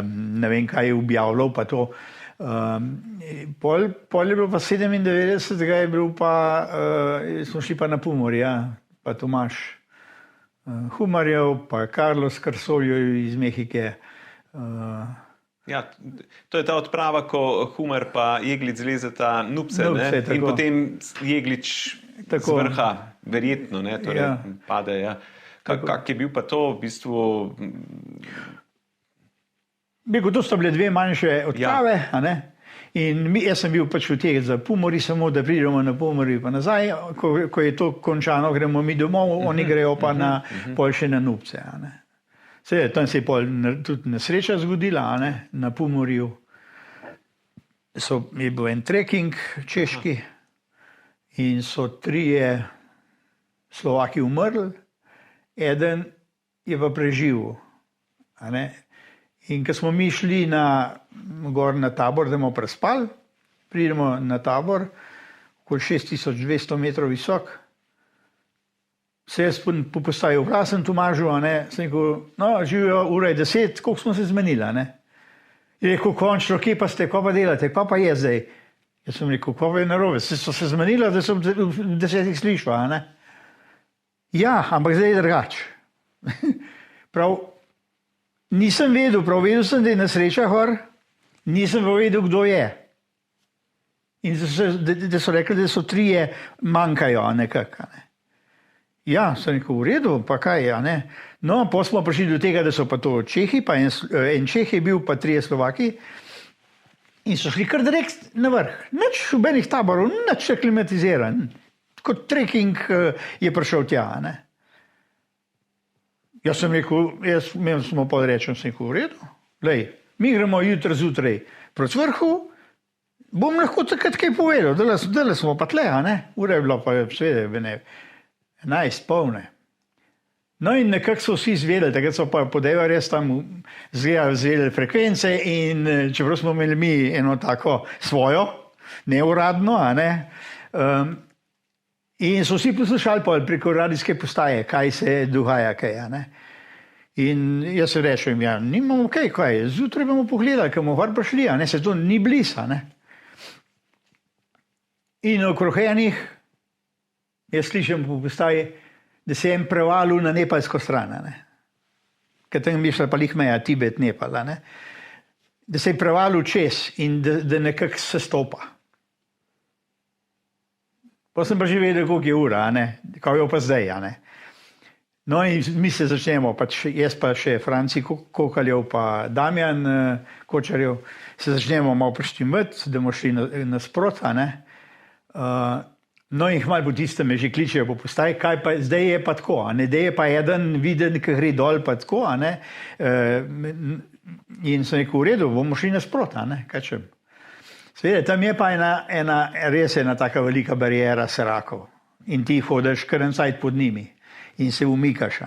ne vem kaj objavljal, pa to. Pol je bilo pa 97. je bil pa, smo šli pa na Pomorje, ja, pa Tomaž Humarjev, pa Carlos Carsoljo iz Mehike.
Ja, to je ta odprava, ko Humar pa Jeglič zlezeta Nupse, ne? In potem Jeglič z vrha, verjetno, ne, torej ja. Pade, ja. Kak je bil pa to v bistvu?
To sta bile 2 manjše odprave, ja. A ne? In jaz sem bil pač v teh za Pomorje, samo da pridemo na Pomorje pa nazaj, ko je to končano, gremo mi domov, oni grejo pa pol še na Nupce. A ne? Seveda, tam se je pol tudi nesreča zgodila, a ne? Na Pomorju. Je bil en trekking češki in so 3 Slovaki umrli, eden je pa preživel. A ne? In ko smo mi šli gor na tabor, da bomo prespali, pridemo na tabor, okoli 6200 metrov visok. Se jaz po postaji vprašam Tomažu, sem rekel, no, živijo ura je 10, koliko smo se zmenili, Je rekel, končno, kje pa ste, kaj pa delate, kaj pa je zdaj? Jaz sem rekel, kaj pa je narobe, so se zmenili, da sem 10 slišal, Ja, ampak zdaj je drugače. Prav, nisem vedel, vedel sem, da je nesreča gor, nisem pa vedel, kdo je. In da so rekli, da so 3 manjkajo, nekako. Ja, sem rekel, v redu, pa kaj je, No, pa smo prišli do tega, da so pa to Čehi, pa en Čeh je bil, pa 3 Slovaki. In so šli kar direkt na vrh. Nič nobenih taborov, nič aklimatiziran. Kot trekking je prišel tja, Jaz sem rekel, smo pa rečem, sem rekel, v redu. Lej, mi gremo jutri zjutraj proti vrhu, bom lahko takrat kaj povedal, dale smo pa tle, Ura je bila pa seveda 11 polne. No in nekako so vsi izvedeli, takrat so pa podevali res tam vzeli frekvence in čeprav smo imeli mi eno tako svojo, neuradno, in so vsi poslušali preko radijske postaje, kaj se dogaja, kaj. In jaz se rečem, ja, nimamo kaj, zjutraj bomo pogledali, kaj bomo gor prišli, se to ni blizu, In okrog enih, jaz slišim po postaji, da se je en prevalil na nepalsko stran, ker tam bi šla pa lih meja Tibet, Nepal, da se je prevalil čez in da nekako se stopa. Pa sem pa že vedel, koliko je ura, kako je pa zdaj, No in mi se začnemo, jaz pa še Franci Kokaljev pa Damjan Kočarjev, se začnemo malo preštimati, da bomo šli nasprot, No in malo po tistem me že kličejo po postaji, kaj pa zdaj je pa tako, da je pa eden viden, ki gre dol pa tako, In sem rekel, v redu, bomo šli nasprot, kaj čem. Seveda, tam je pa res ena taka velika barijera serakov in ti hodiš kar en cajt pod njimi in se umikaš,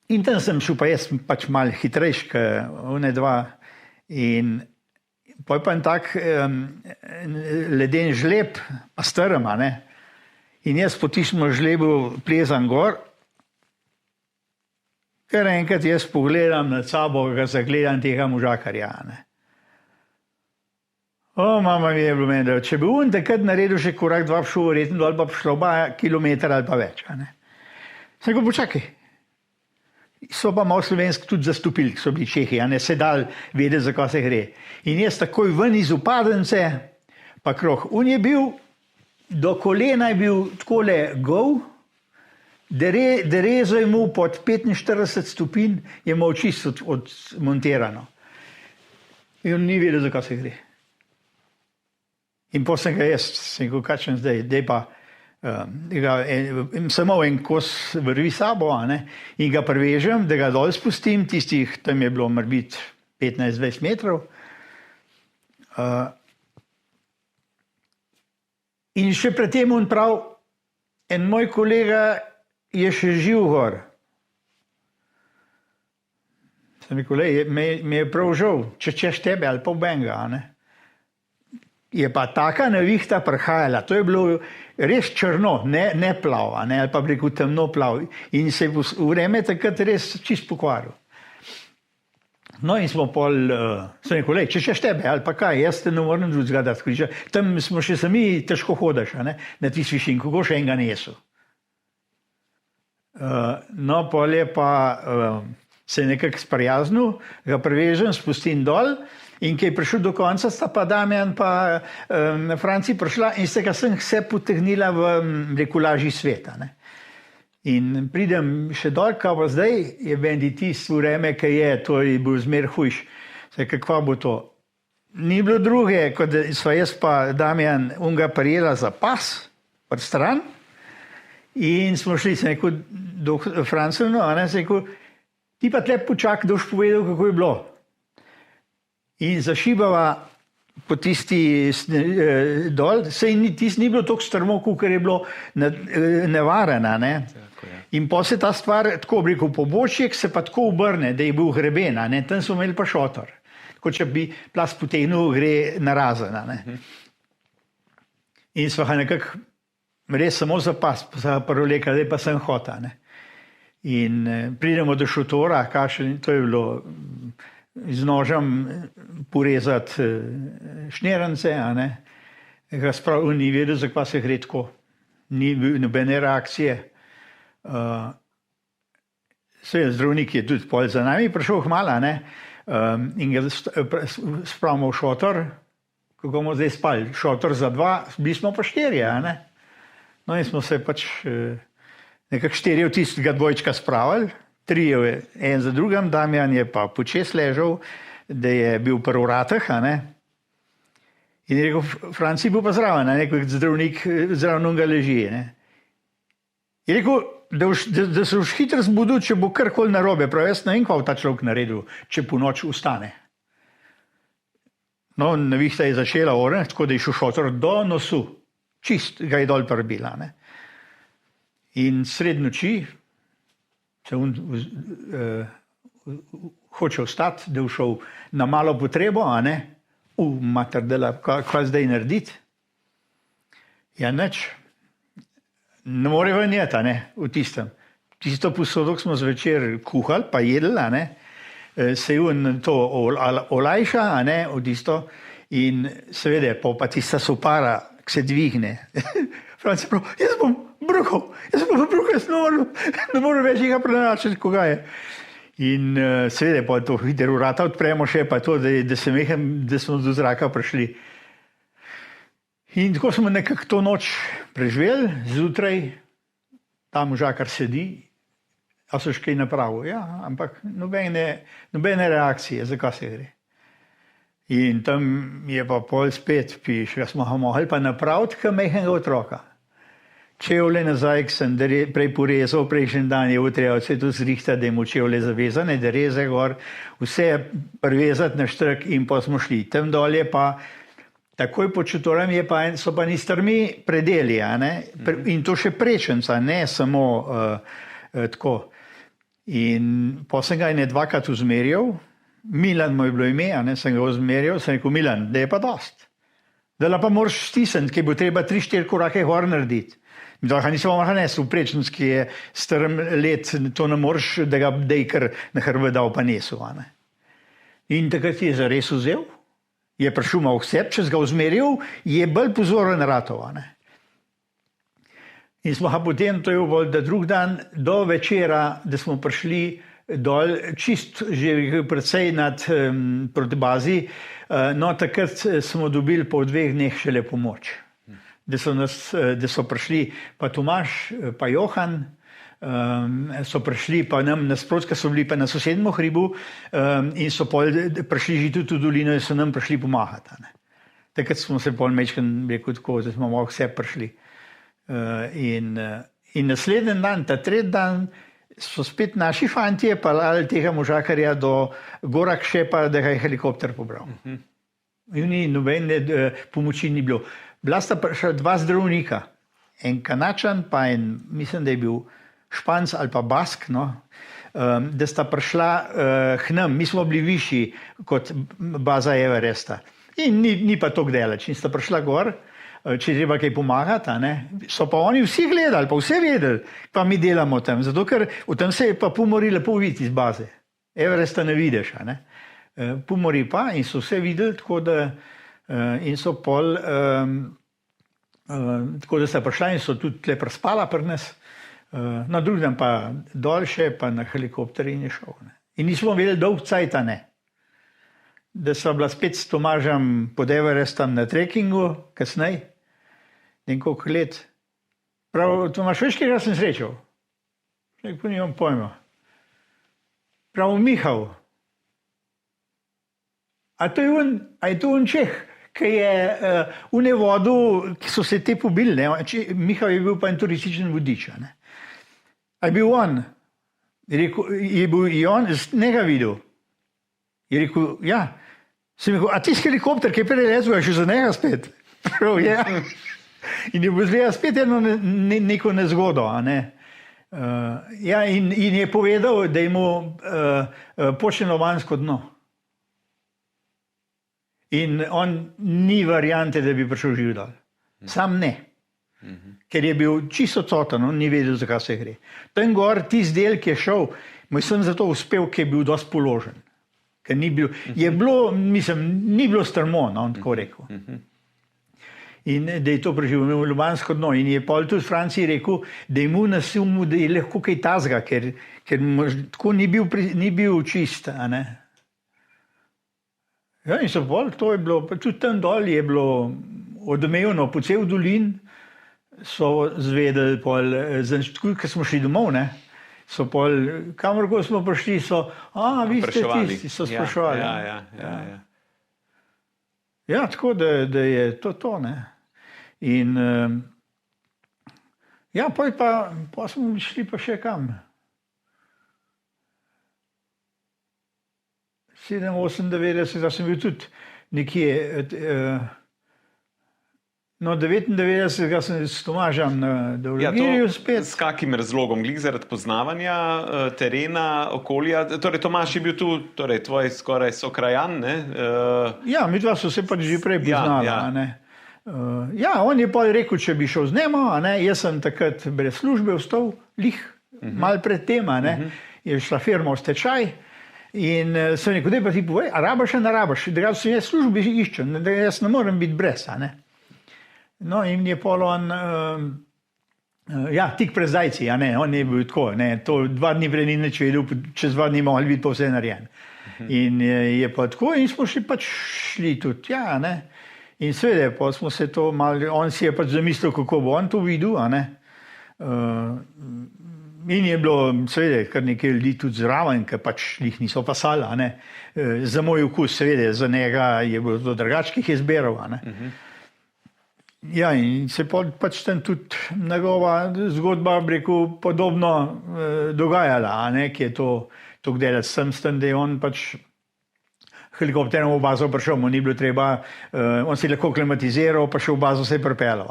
In tam sem šel pa jaz malo hitrejši, one dva in pa je pa en tak leden žleb, pa strm, In jaz po tistem žlebu plezam gor, ker enkrat jaz pogledam nad sabo, ga zagledam tega možakarja, mama mi je bilo meni, da če bi on takrat naredil še korak 2 šel, verjetno dol pa šlo 2 kilometra ali pa več, Sem rekel, počakaj. So pa malo slovenski tudi zastopili, so bili Čehi, se dal vedeti, za kaj se gre. In jaz takoj ven iz upadence, pa krog. On je bil, do kolena je bil takole gol, derezo je mu pod 45 stopinj, je imel čisto odmontirano. In on ni vedel, za kaj se gre. In potem sem ga jaz, sem rekel, kakšen zdaj pa, samo en kos vrvi sabo, in ga prevežem, da ga dol spustim, tistih, tam je bilo morbiti 15-20 metrov. In še predtem on prav, en moj kolega je še živ gor. Sem rekel, me je prav žal, če češ tebe ali pa obenga, Je pa taka nevihta prihajala, to je bilo res črno, ne plav, ali pa bi rekel temno plav. In se je vreme takrat res čist pokvaril. No in smo sem rekel, če češ tebe ali pa kaj, jaz te ne morem drugega dati skriža. Tam smo še sami težko hodiš, na tisti višini, kako še enega nesu. No, pol je pa se nekako sprijaznil, ga prevežem, spustim dol. In ko je prišel do konca, sta pa Damjan pa Franci prišla in sta ga sem vse potegnila v lažji svet. In pridem še dol, kaj pa zdaj, je bendi tisto vreme, ki je, to je bil zmer hujš. Zdaj, kakva bo to? Ni bilo druge, kot da sva jaz pa Damjan unga prijela za pas, pred stran. In smo šli, sem rekel, do Francevno, sem rekel, ti pa tle počak, da boš povedal, kako je bilo. In zašibava po tisti dol, tisti ni bilo toliko strmo, kot je bilo nevarena. In pa se ta stvar, tako bi rekel, pobočjek se pa tako obrne, da je bil greben, tam smo imeli pa šotor. Tako če bi plas potegnil, gre narazen. In sva ga nekako res samo za pas, pa sva prvo rekla, da pa sem hota. Ne. In pridemo do šotora, to je bilo z nožem porezati šnirance, a ne. On ni vedel, za kva se gre tako. Ni bil nobene reakcije. Zdravnik je tudi pol za nami prišel hmala, ne. In ga spravimo v šotor, kako bomo zdaj spali. Šotor za 2, bili smo pa 4, a ne. No in smo se pač nekako 4 v tistega dvojčka spravili, 3 en za drugim, Damjan je pa počes ležal, da je bil pri vratih, a ne. In je rekel, Franci bil pa zraven, a ne, kot zdravnik zraven ga leži, ne. Je rekel, da se už hitro zbudil, če bo karkoli narobe, prav jaz ne vem, kaj ta človek naredil, če po noč ustane. No, nevihta je začela orati, tako da je šel šotor do nosu, čist ga je dol prbila, ne. In sred noči se on hoče vstati, da je šel na malo potrebo, a ne, mater dela, kaj zdaj narediti? Ja, nič. Ne more vanjeti, a ne, v tistem. Tisto posodo, ki smo zvečer kuhali, pa jedli, a ne, se je on to olajša, a ne, v tisto, in seveda, pa tista sopara, ki se dvigne. Franci prav, jaz bom bruhal, jaz ne morem več ga prenačiti, koga je. In seveda, pa to hitro vrata odpremo še, pa to, da smo do zraka prišli. In tako smo nekako to noč preživeli, zjutraj, ta možakar sedi, a so še kaj napravil? Ja, ampak nobene reakcije, zakaj se gre. In tam je pa pol spet, ga smo ga mogli pa napraviti, kot majhnega otroka. Čevlje nazaj, ki sem prej porezal, prejšnji dan je treba vse to zrihtati, da je mu čevlje zavezane, da reze gor, vse privezati na štrk in pa smo šli. Tam dolje pa, takoj pod šotorom so pa ni strmi predeli, a ne? In to še prečenca, ne samo tako. In pa sem ga dvakrat uzmerjal, Milan mu je bilo ime, a ne, sem ga uzmerjal, sem rekel, Milan, da je pa dost. Da pa moraš stisniti, ki bo treba 3-4 korake gor narediti. Da ga nisem mogla nesti v prečenc, ki je strm let, to ne moreš, da ga dej kar na hrbe dal pa nesu, a ne. In takrat je zares vzel, je prišel malo k sebi, če ga uzmeril, je bolj pozoren ratov, a ne. In smo ga potem, to je bolj, da drug dan do večera, da smo prišli dol, čist že precej nad proti bazi, no takrat smo dobili po 2 dneh šele pomoč. Da so prišli pa Tomaž, pa Johan, so prišli pa nam nasprot, ker so bili pa na sosednjem hribu in so prišli že tudi v dolino in so nam prišli pomagati. Ne. Takrat smo se pol mečken, rekel tako, da smo malo vse prišli. In naslednji dan, ta tretji dan, so spet naši fantje pelali tega možakarja do Gorak Šepa, da ga je helikopter pobral. In ni nobene pomoči ni bilo. Bila sta prišla 2 zdravnika, en Kanačan, pa en, mislim, da je bil Španc ali pa Bask, no, da sta prišla k nam, mi smo bili višji kot baza Everesta. In ni pa toliko daleč. In sta prišla gor, če treba kaj pomagati, a ne. So pa oni vsi gledali, pa vse vedeli, pa mi delamo tam, zato ker v tem se je pa Pumori lepo videti iz baze. Everesta ne vidiš, a ne. Pumori pa in so vse videli, tako da in so pol, tako da sta prišla in so tudi tle prespala pri nas. Na drug dan pa dol še, pa na helikopter in je šel. Ne. In nismo vedeli dolg cajta, ne. Da sva bila spet s Tomažem pod Everestom na trekkingu, kasnej, koliko let. Prav, Tomaž, veš, kjega sem srečal? Rekel, nimam pojma. Prav, Mihal. A je to on Čeh, ki je v nevodu, ki so se te pobili, ne? Mihal je bil pa en turističen vodič, ne? A je bil on? Je bil i on? Ne ga videl. Je rekel, ja. Sem rekel, a tisti helikopter, ki je prelezel, je še za njega spet? Prav, ja. In je bil zgleda spet neko nezgodo, a ne. Ja, in je povedal, da je mu počeno vanjsko dno. In on ni variante, da bi prišel živ dol. Sam ne. Ker je bil čisto odsoten, on ni vedel, zakaj se gre. Tam gor, tisti del, ki je šel, sem zato uspel, ker je bil dosti položen. Ker ni bil, je bilo, mislim, ni bilo strmo, no, on tako rekel. In da je to preživel, imel ljubljansko dno. In je pol tudi v Franciji rekel, da je mu nasil, da je lahko kaj tazga, ker tako ni bil čist, a ne. Ja, in so pol, to je bilo, pa tudi tam dol je bilo odmevno, po cel dolin so zvedeli pol, ko smo šli domov, ne, so pol, kamorkoli smo prišli, so, vi ste tisti, so spraševali. Ja, tako da je to, ne. In ja, pa smo šli pa še kam. 97, da sem bil tudi nekje, no 99 sem s Tomažem na Dolgirju spet.
S kakim razlogom? Glih zaradi poznavanja terena, okolja? Torej, Tomaž je bil tu, torej, tvoj skoraj sokrajan, ne?
Ja, midva so se pač že prej poznala, ne. Ja, on je pa rekel, če bi šel z njemu, jaz sem takrat brez službe ostal, malo pred tem, je šla firma v stečaj in sem rekel, daj pa ti povej, a rabaš ali ne rabaš, da sem jaz službe iščem, da jaz ne morem biti brez, No in je pol on, ja, tik pred zdajci, on je bil tako, to 2 dni prej ni nič vedel, čez 2 dni mogli biti pa vse narejen. In je pa tako in smo šli tudi, ja, In seveda, pa smo se to malo, on si je pač zamislil, kako bo on to videl, In je bilo, seveda, kar nekaj ljudi tudi zraven, ker pač jih niso pasali, Za moj okus, seveda, za njega je bilo to drugače, ki jih je zbiral, Ja, in se pač tam tudi njegova zgodba, bi rekel, podobno dogajala, ki je to delati s tem, da je on pač helikopterom v bazo prišel, mu ni bilo treba, on se je lahko klimatiziral, pa še v bazo se je pripeljal,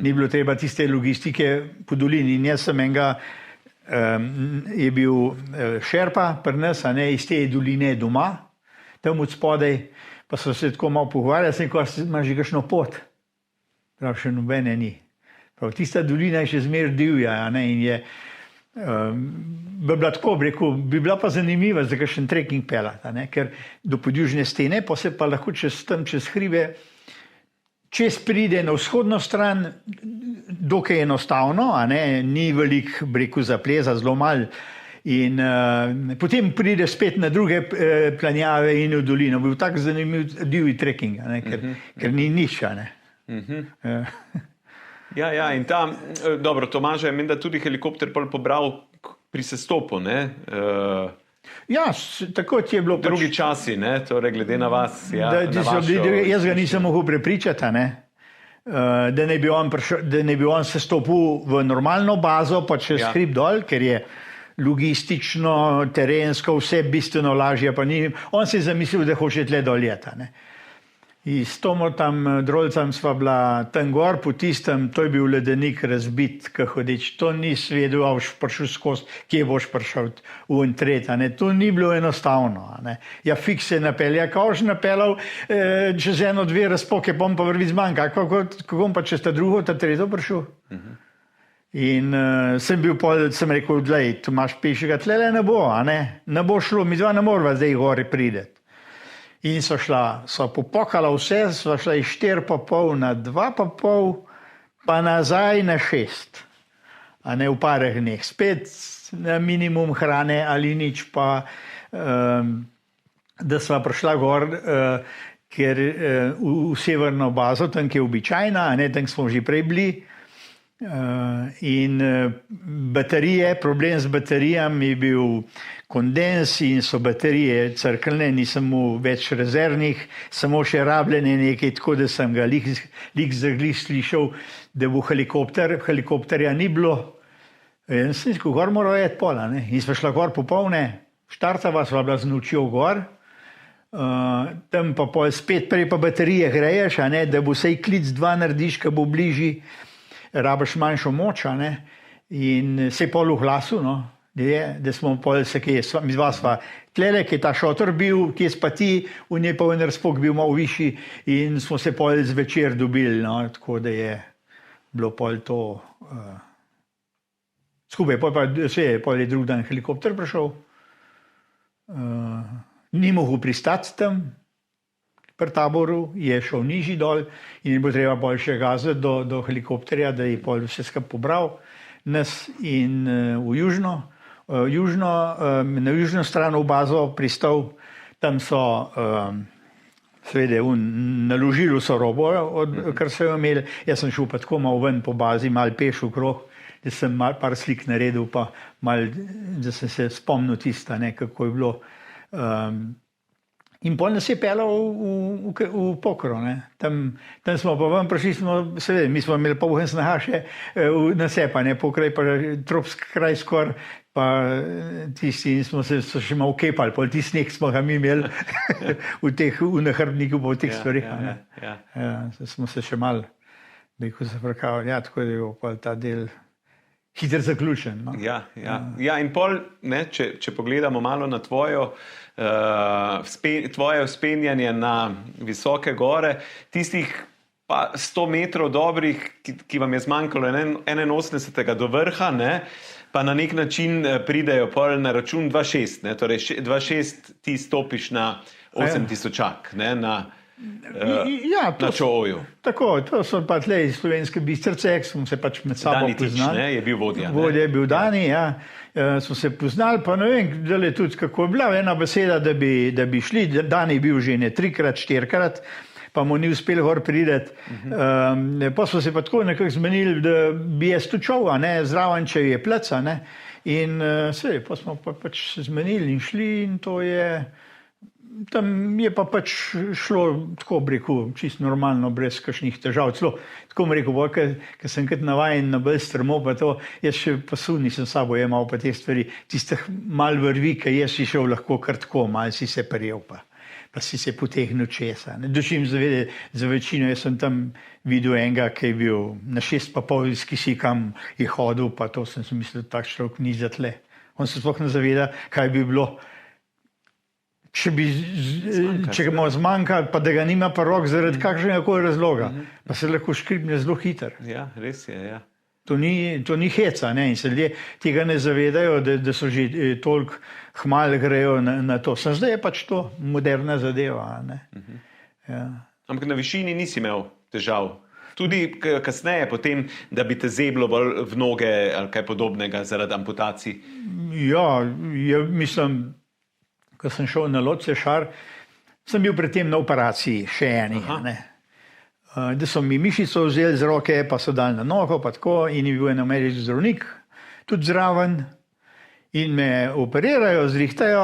Ni bilo treba tiste logistike po dolini. In jaz sem enega, je bil šerpa pri nas, iz te doline doma, tam od spodaj, pa so se tako malo pogovarjali, sem rekel, imaš že kakšno pot? Prav, še nobene ni. Prav, tista dolina je še zmeraj divja, in je, bi bila tako, bi bila pa zanimiva za kakšen trekking pelati, ker do podjužne stene, pa se pa lahko čez hribe, čez pride na vzhodno stran, dokaj enostavno, ni velik, bi rekel, zapleza, zelo malo. In potem pride spet na druge planjave in v dolino. Bil tak zanimiv divji trekking, ker ni nič,
Ja, in tam, dobro, Tomaža je menda tudi helikopter pobral pri sestopu,
Ja, tako je bilo.
Drugi časi, torej glede na vas.
Jaz ga nisem mogel prepričati, da ne bi on sestopil v normalno bazo, pa čez hrib dol, ker je logistično, terensko, vse bistveno lažje, pa ni. On si je zamislil, da hoče tle dol jeti, In s Tomo tam Drolcem sva bila tam gor, po tistem, to je bil ledenik razbit, hodeč, to nisi vedel, a boš prišel skozi, kje boš prišel v entret, to ni bilo enostavno, Ja, fiks se napelja, kako boš napeljal čez 1-2 razpoke, pa pa vrvi zmanjka, kako pa čez ta drugo, ta tretjo prišel? In sem rekel, glej, Tomaž Pešega, tlele ne bo, ne bo šlo, mi dva ne morava zdaj gori prideti. In so popokala vse, so šla iz 4,5 na 2,5, pa nazaj na 6. V parih dneh. Spet na minimum hrane ali nič, pa da sva prišla gor, ker v severno bazo, tam je običajna, tam smo že prej bili. In baterije, problem z baterijami je bil kondens in so baterije crkljne, nisem mu več rezervnih, samo še rabljene nekaj, tako da sem ga lik slišal, da bo helikopterja ni bilo. In sem rekel, gor moral jeti pola, In sva šla gor popolne, štartava sva bila z nočjo gor, tam pa spet prej pa baterije greješ, da bo sej klic 2 narediš, ko bo bližji, rabiš manjšo moč, in se je pol v glasu, da smo pol se kje, mi dva sva tlele, ki je ta šotor bil, kje spa ti, v njej pa vendar spok bil malo višji in smo se pol zvečer dobili, no, tako da je bilo pol to skupaj, pol je drug dan helikopter prišel, ni mogel pristati tam, pri taboru, je šel nižji dol in je bilo treba pol še gazati do helikopterja, da je pol vse skupaj pobral nas in na južno stran v bazo pristal, tam so seveda naložili vso robo, kar so jo imeli, jaz sem šel pa tako malo ven po bazi, malo peš okrog, da sem par slik naredil, pa malo, da sem se spomnil tista, kako je bilo. In pol nas je pelal v Pokro. Tam smo pa ven prišli, seveda, mi smo imeli polhen snaha še na sepa, Pokraj pa tropski kraj skor, pa tisti smo se še malo kepali, pol tisti sneg smo ga mi imeli v nahrbniku pa v teh stvarih. Smo se še malo, zafrkavali, tako da je pol ta del hitro zaključen. No?
Ja, in pol, če pogledamo malo na tvoje vzpenjanje na visoke gore, tistih pa 100 metrov dobrih, ki vam je zmanjkalo 81. do vrha, pa na nek način pridejo pol na račun 2,6. Torej 2,6 ti stopiš na 8000-ak, na Čooju.
Tako, to so pa tle iz Slovenske Bistrice, smo se pač med sabo poznali.
Dani je bil vodja.
Vodja je bil Dani, smo se poznali, pa ne vem, dale tudi kako je bila ena beseda, da bi šli. Dani je bil že 3-krat, 4-krat, pa mu ni uspel gor prideti. Pa smo se pa tako nekako zmenili, da bi jaz tu čov, zraven, če je pleca. In pa smo pač se zmenili in šli in to je... Tam je pa pač šlo, tako bi rekel, čisto normalno, brez kakšnih težav. Celo, tako bi rekel, ker sem kot navajen na bolj strmo, pa to, jaz še pasu nisem sabo jemal pa te stvari, tistih mal vrvi, ki jaz si šel lahko kar tako, mal si se prijel pa si se potehnil česa. Dočim zavede, za večino, jaz sem tam videl enega, ki je bil na 6,5 kisi, kam je hodil, pa to sem si mislil, da tak človek ni za tle. On se sploh ne zaveda, kaj bi bilo, če ga zmanjka, pa da ga nima pa rok zaradi kakšnega razloga, pa se lahko škripne zelo hiter.
Ja, res je, ja.
To ni heca, in se ljudje tega ne zavedajo, da so že toliko hmal grejo na to. Zdaj je pač to moderna zadeva.
Ampak na višini nisi imel težav. Tudi kasneje potem, da bi te zeblo bolj v noge ali kaj podobnega zaradi amputacij.
Ja, mislim, ko sem šel na Lotse Šar, sem bil predtem na operaciji še eni. Da so mi mišico vzeli z roke, pa so dali na nogo, pa tako, in je bil en ameriški zdravnik tudi zraven in me operirajo, zrihtajo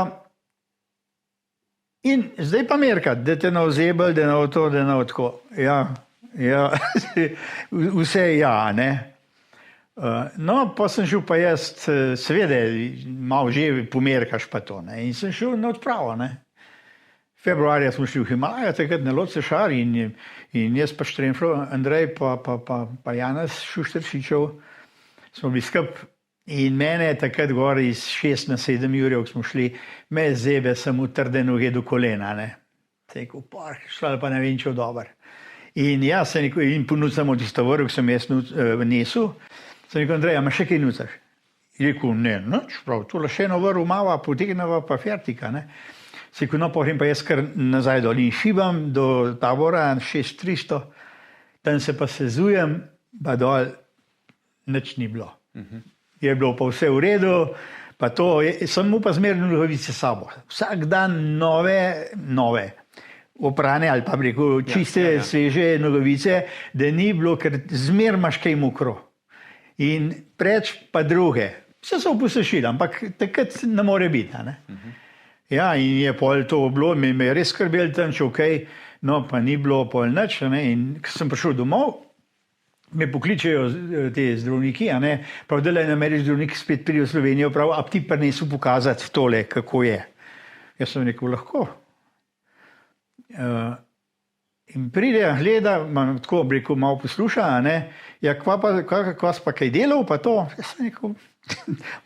in zdaj pa merkat, da te na ozebel, da na to, da na tako. Ja, vse no, pa sem šel pa jaz, seveda, malo že pomerkaš pa to, in sem šel na odpravo, Februarja smo šli v Himalajo, takrat na Lotse Šar in jaz pa Štremflo, Andrej pa Janez Šušteršičev smo bili skup in mene je takrat gor iz 6 na 7 jurjev, ko smo šli, me zebe sem utrde noge do kolena, Rekel, šla pa ne vem, če dober. In jaz sem rekel, in ponudimo tisto vrh, ki sem jaz nesel, sem rekel, Andrej, ima še kaj nucaš? Je rekel, ne, nič, prav, tole še eno vrh mava, potegneva pa fertika, Se rekel, no, pa grem pa jaz kar nazaj dol in šibam do tabora 6300, tam se pa sezujem, pa dol nič ni bilo. Je bilo pa vse v redu, pa to, sem mu pa zmerno nogavice sabo. Vsak dan nove, oprane ali pa bi rekel, čiste, sveže nogavice, da ni bilo, ker zmer imaš kaj mokro. In preč pa druge. Vse so posešili, ampak takrat ne more biti, Ja, in je pol to bilo, me je res skrbel tam, če okej, no, pa ni bilo pol nič, in ko sem prišel domov, me pokličejo te zdravniki, prav da le en ameriški zdravnik spet pride v Slovenijo, prav, a ti prinesel pokazati tole, kako je. Jaz sem rekel, lahko. In pride, gleda, tako bi rekel, malo posluša, ja, kva si pa kaj delal, pa to. Jaz sem rekel,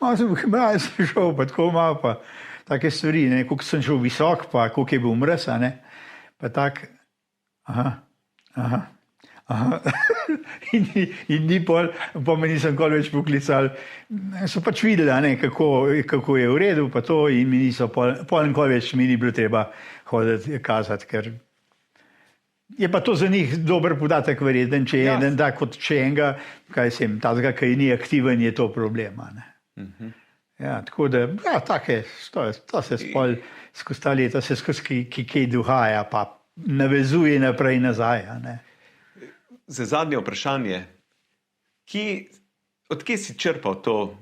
Malo sem šel, pa tako malo, pa take stvari, ne, koliko sem šel visok, pa koliko je bil mraz, a ne, pa tak, aha. in ni pol, pa me nisem kol več poklical. So pač videli, a ne, kako je v redu, pa to, in mi niso pol nikoli več mi ni bilo treba hoditi kazati, ker je pa to za njih dober podatek verjeten, če je eden tak, kot če enega, kaj sem, tazga, kaj ni aktiven, je to problem, a ne. Ja, tako da, ja, take, to se spol skozi ta leta, se skozi kaj dogaja, pa navezuje naprej nazaj, a ne.
Za zadnje vprašanje, odkje si črpal to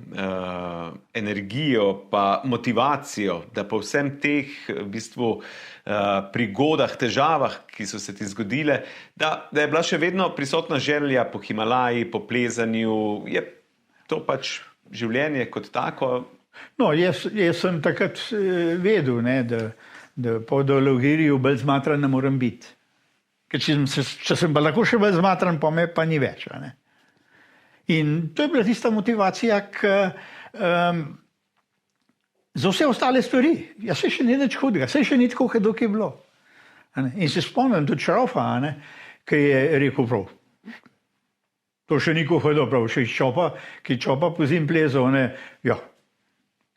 energijo pa motivacijo, da po vsem teh v bistvu prigodah, težavah, ki so se ti zgodile, da je bila še vedno prisotna želja po Himalaji, po plezanju, je to pač življenje kot tako?
No, jaz sem takrat vedel, ne, da po Dologiriju bolj zmatran ne morem biti. Ker če sem pa lahko še bolj zmatran, pa me pa ni več. Ne? In to je bila tista motivacija za vse ostale stvari. Ja, se še ni nič hudega, se še ni tako, kot je bilo. In se spomnim tudi Šrofa, ki je rekel prav. To še ni hudo, prav, še iz Čopa, ki Čopa po zim plezal, ja,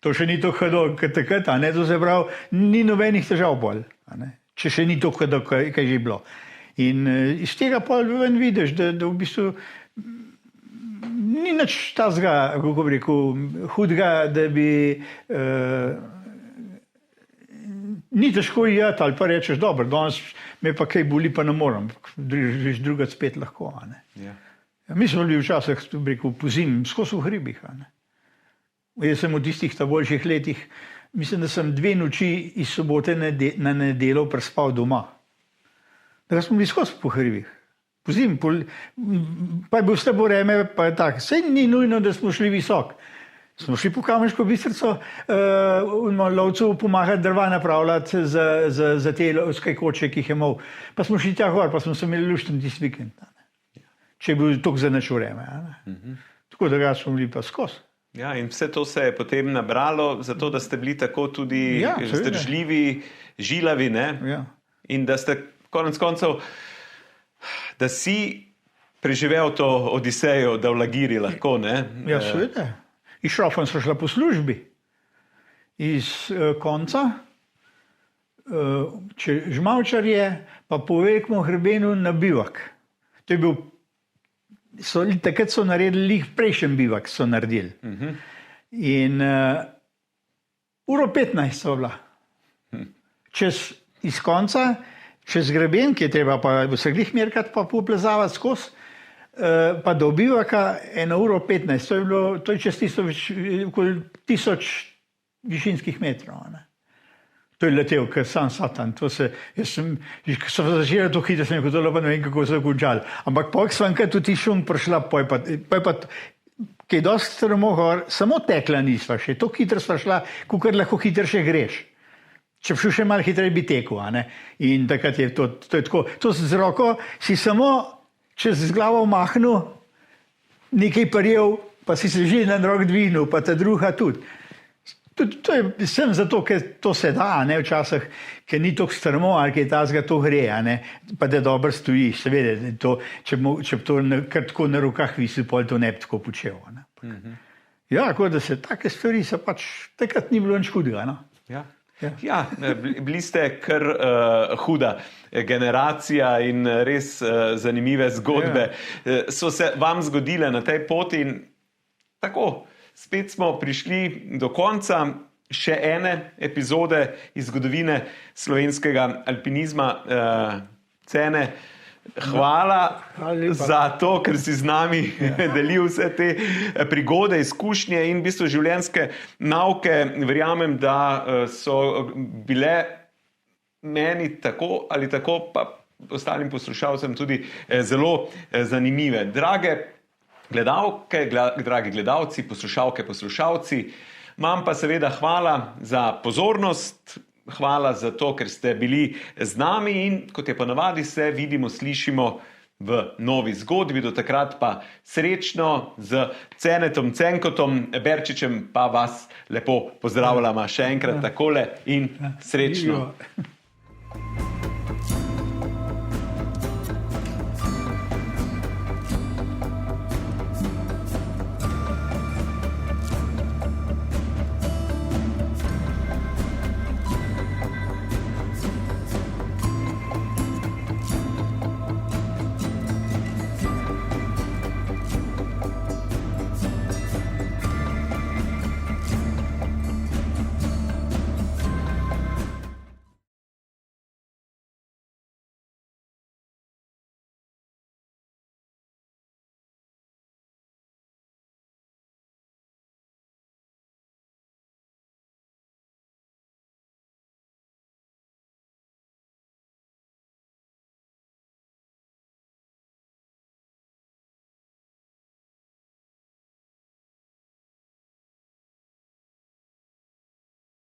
to še ni to hudo, kot takrat, to se pravi, ni nobenih težav bolj, če še ni to hudo, kaj že bilo. In iz tega pol ven vidiš, da v bistvu ni nič tazga, kako bi rekel, hudega, da bi ni težko jeti ali pa rečeš, dobro, danes me pa kaj boli, pa ne morem, druga spet lahko. Ja, mi smo bili včasih, bi rekel, pozim, skozi v hribih. Jaz sem v tistih ta boljših letih, mislim, da sem 2 noči iz sobote na nedeljo prespal doma. Da smo bili skozi po hribih. Pozim, pa je bil slabo vreme, pa je tako. Saj ni nujno, da smo šli visok. Smo šli po Kamniško Bistrico, lovcu pomagati drva napravljati za te lovske koče, ki jih je imel. Pa smo šli tja gor, pa smo se imeli lušten tisti vikend. Če je bil toliko za nič vreme. Tako da smo bili pa skozi.
Ja, in vse to se je potem nabralo, zato da ste bili tako tudi zdržljivi, žilavi, ne?
Ja.
In da ste konec koncev, da si preživel to Odisejo, da v Lagiri lahko, ne?
Ja, seveda. Iz Šrofom so šla po službi. Iz konca, Žmavčarje, pa po velikem hrbenu na bivak. To je bil, takrat so naredili, prejšnji bivak so naredili. In 1:15 so bila. Iz konca, čez greben, ki je treba pa se glih merkati, pa poplezavati skozi, pa do bivaka 1:15. To je čez 1000 višinskih metrov. To je letel, ker sam satan. Ko sem začela to hitro, sem rekel, pa ne vem, kako so končali. Ampak pojk sem enkrat v tišun prišla, pa je pa kaj dosti strmo gor, samo tekla nisva še, to hitro sva šla, kakor lahko hitro še greš. Če bi šel še malo hitreje, bi tekel. In takrat je to je tako. To z roko si samo čez glavo mahnil, nekaj parjev, pa si se že na rok dvignil, pa ta druga tudi. To je sem zato, ker to se da, včasih, ker ni tako strmo, ali kaj tazga to gre, pa da dobro stojiš. Seveda, če bi to kar tako na rokah visel, pol to ne bi tako počel. Ja, tako da se take stvari se pač takrat ni bilo nič hudega.
Ja, bili ste kar huda generacija in res zanimive zgodbe so se vam zgodile na tej poti in tako, spet smo prišli do konca še ene epizode iz zgodovine slovenskega alpinizma. Cene, hvala za to, ker si z nami delil vse te prigode, izkušnje in v bistvu življenjske nauke. Verjamem, da so bile meni tako ali tako, pa ostalim poslušalcem tudi zelo zanimive. Dragi gledalci, poslušalke, poslušalci, imam pa seveda hvala za pozornost, hvala za to, ker ste bili z nami in kot je ponavadi se vidimo, slišimo v novi zgodbi. Do takrat pa srečno z Cenetom Cenkotom Berčičem, pa vas lepo pozdravljamo še enkrat takole in srečno.
Živijo.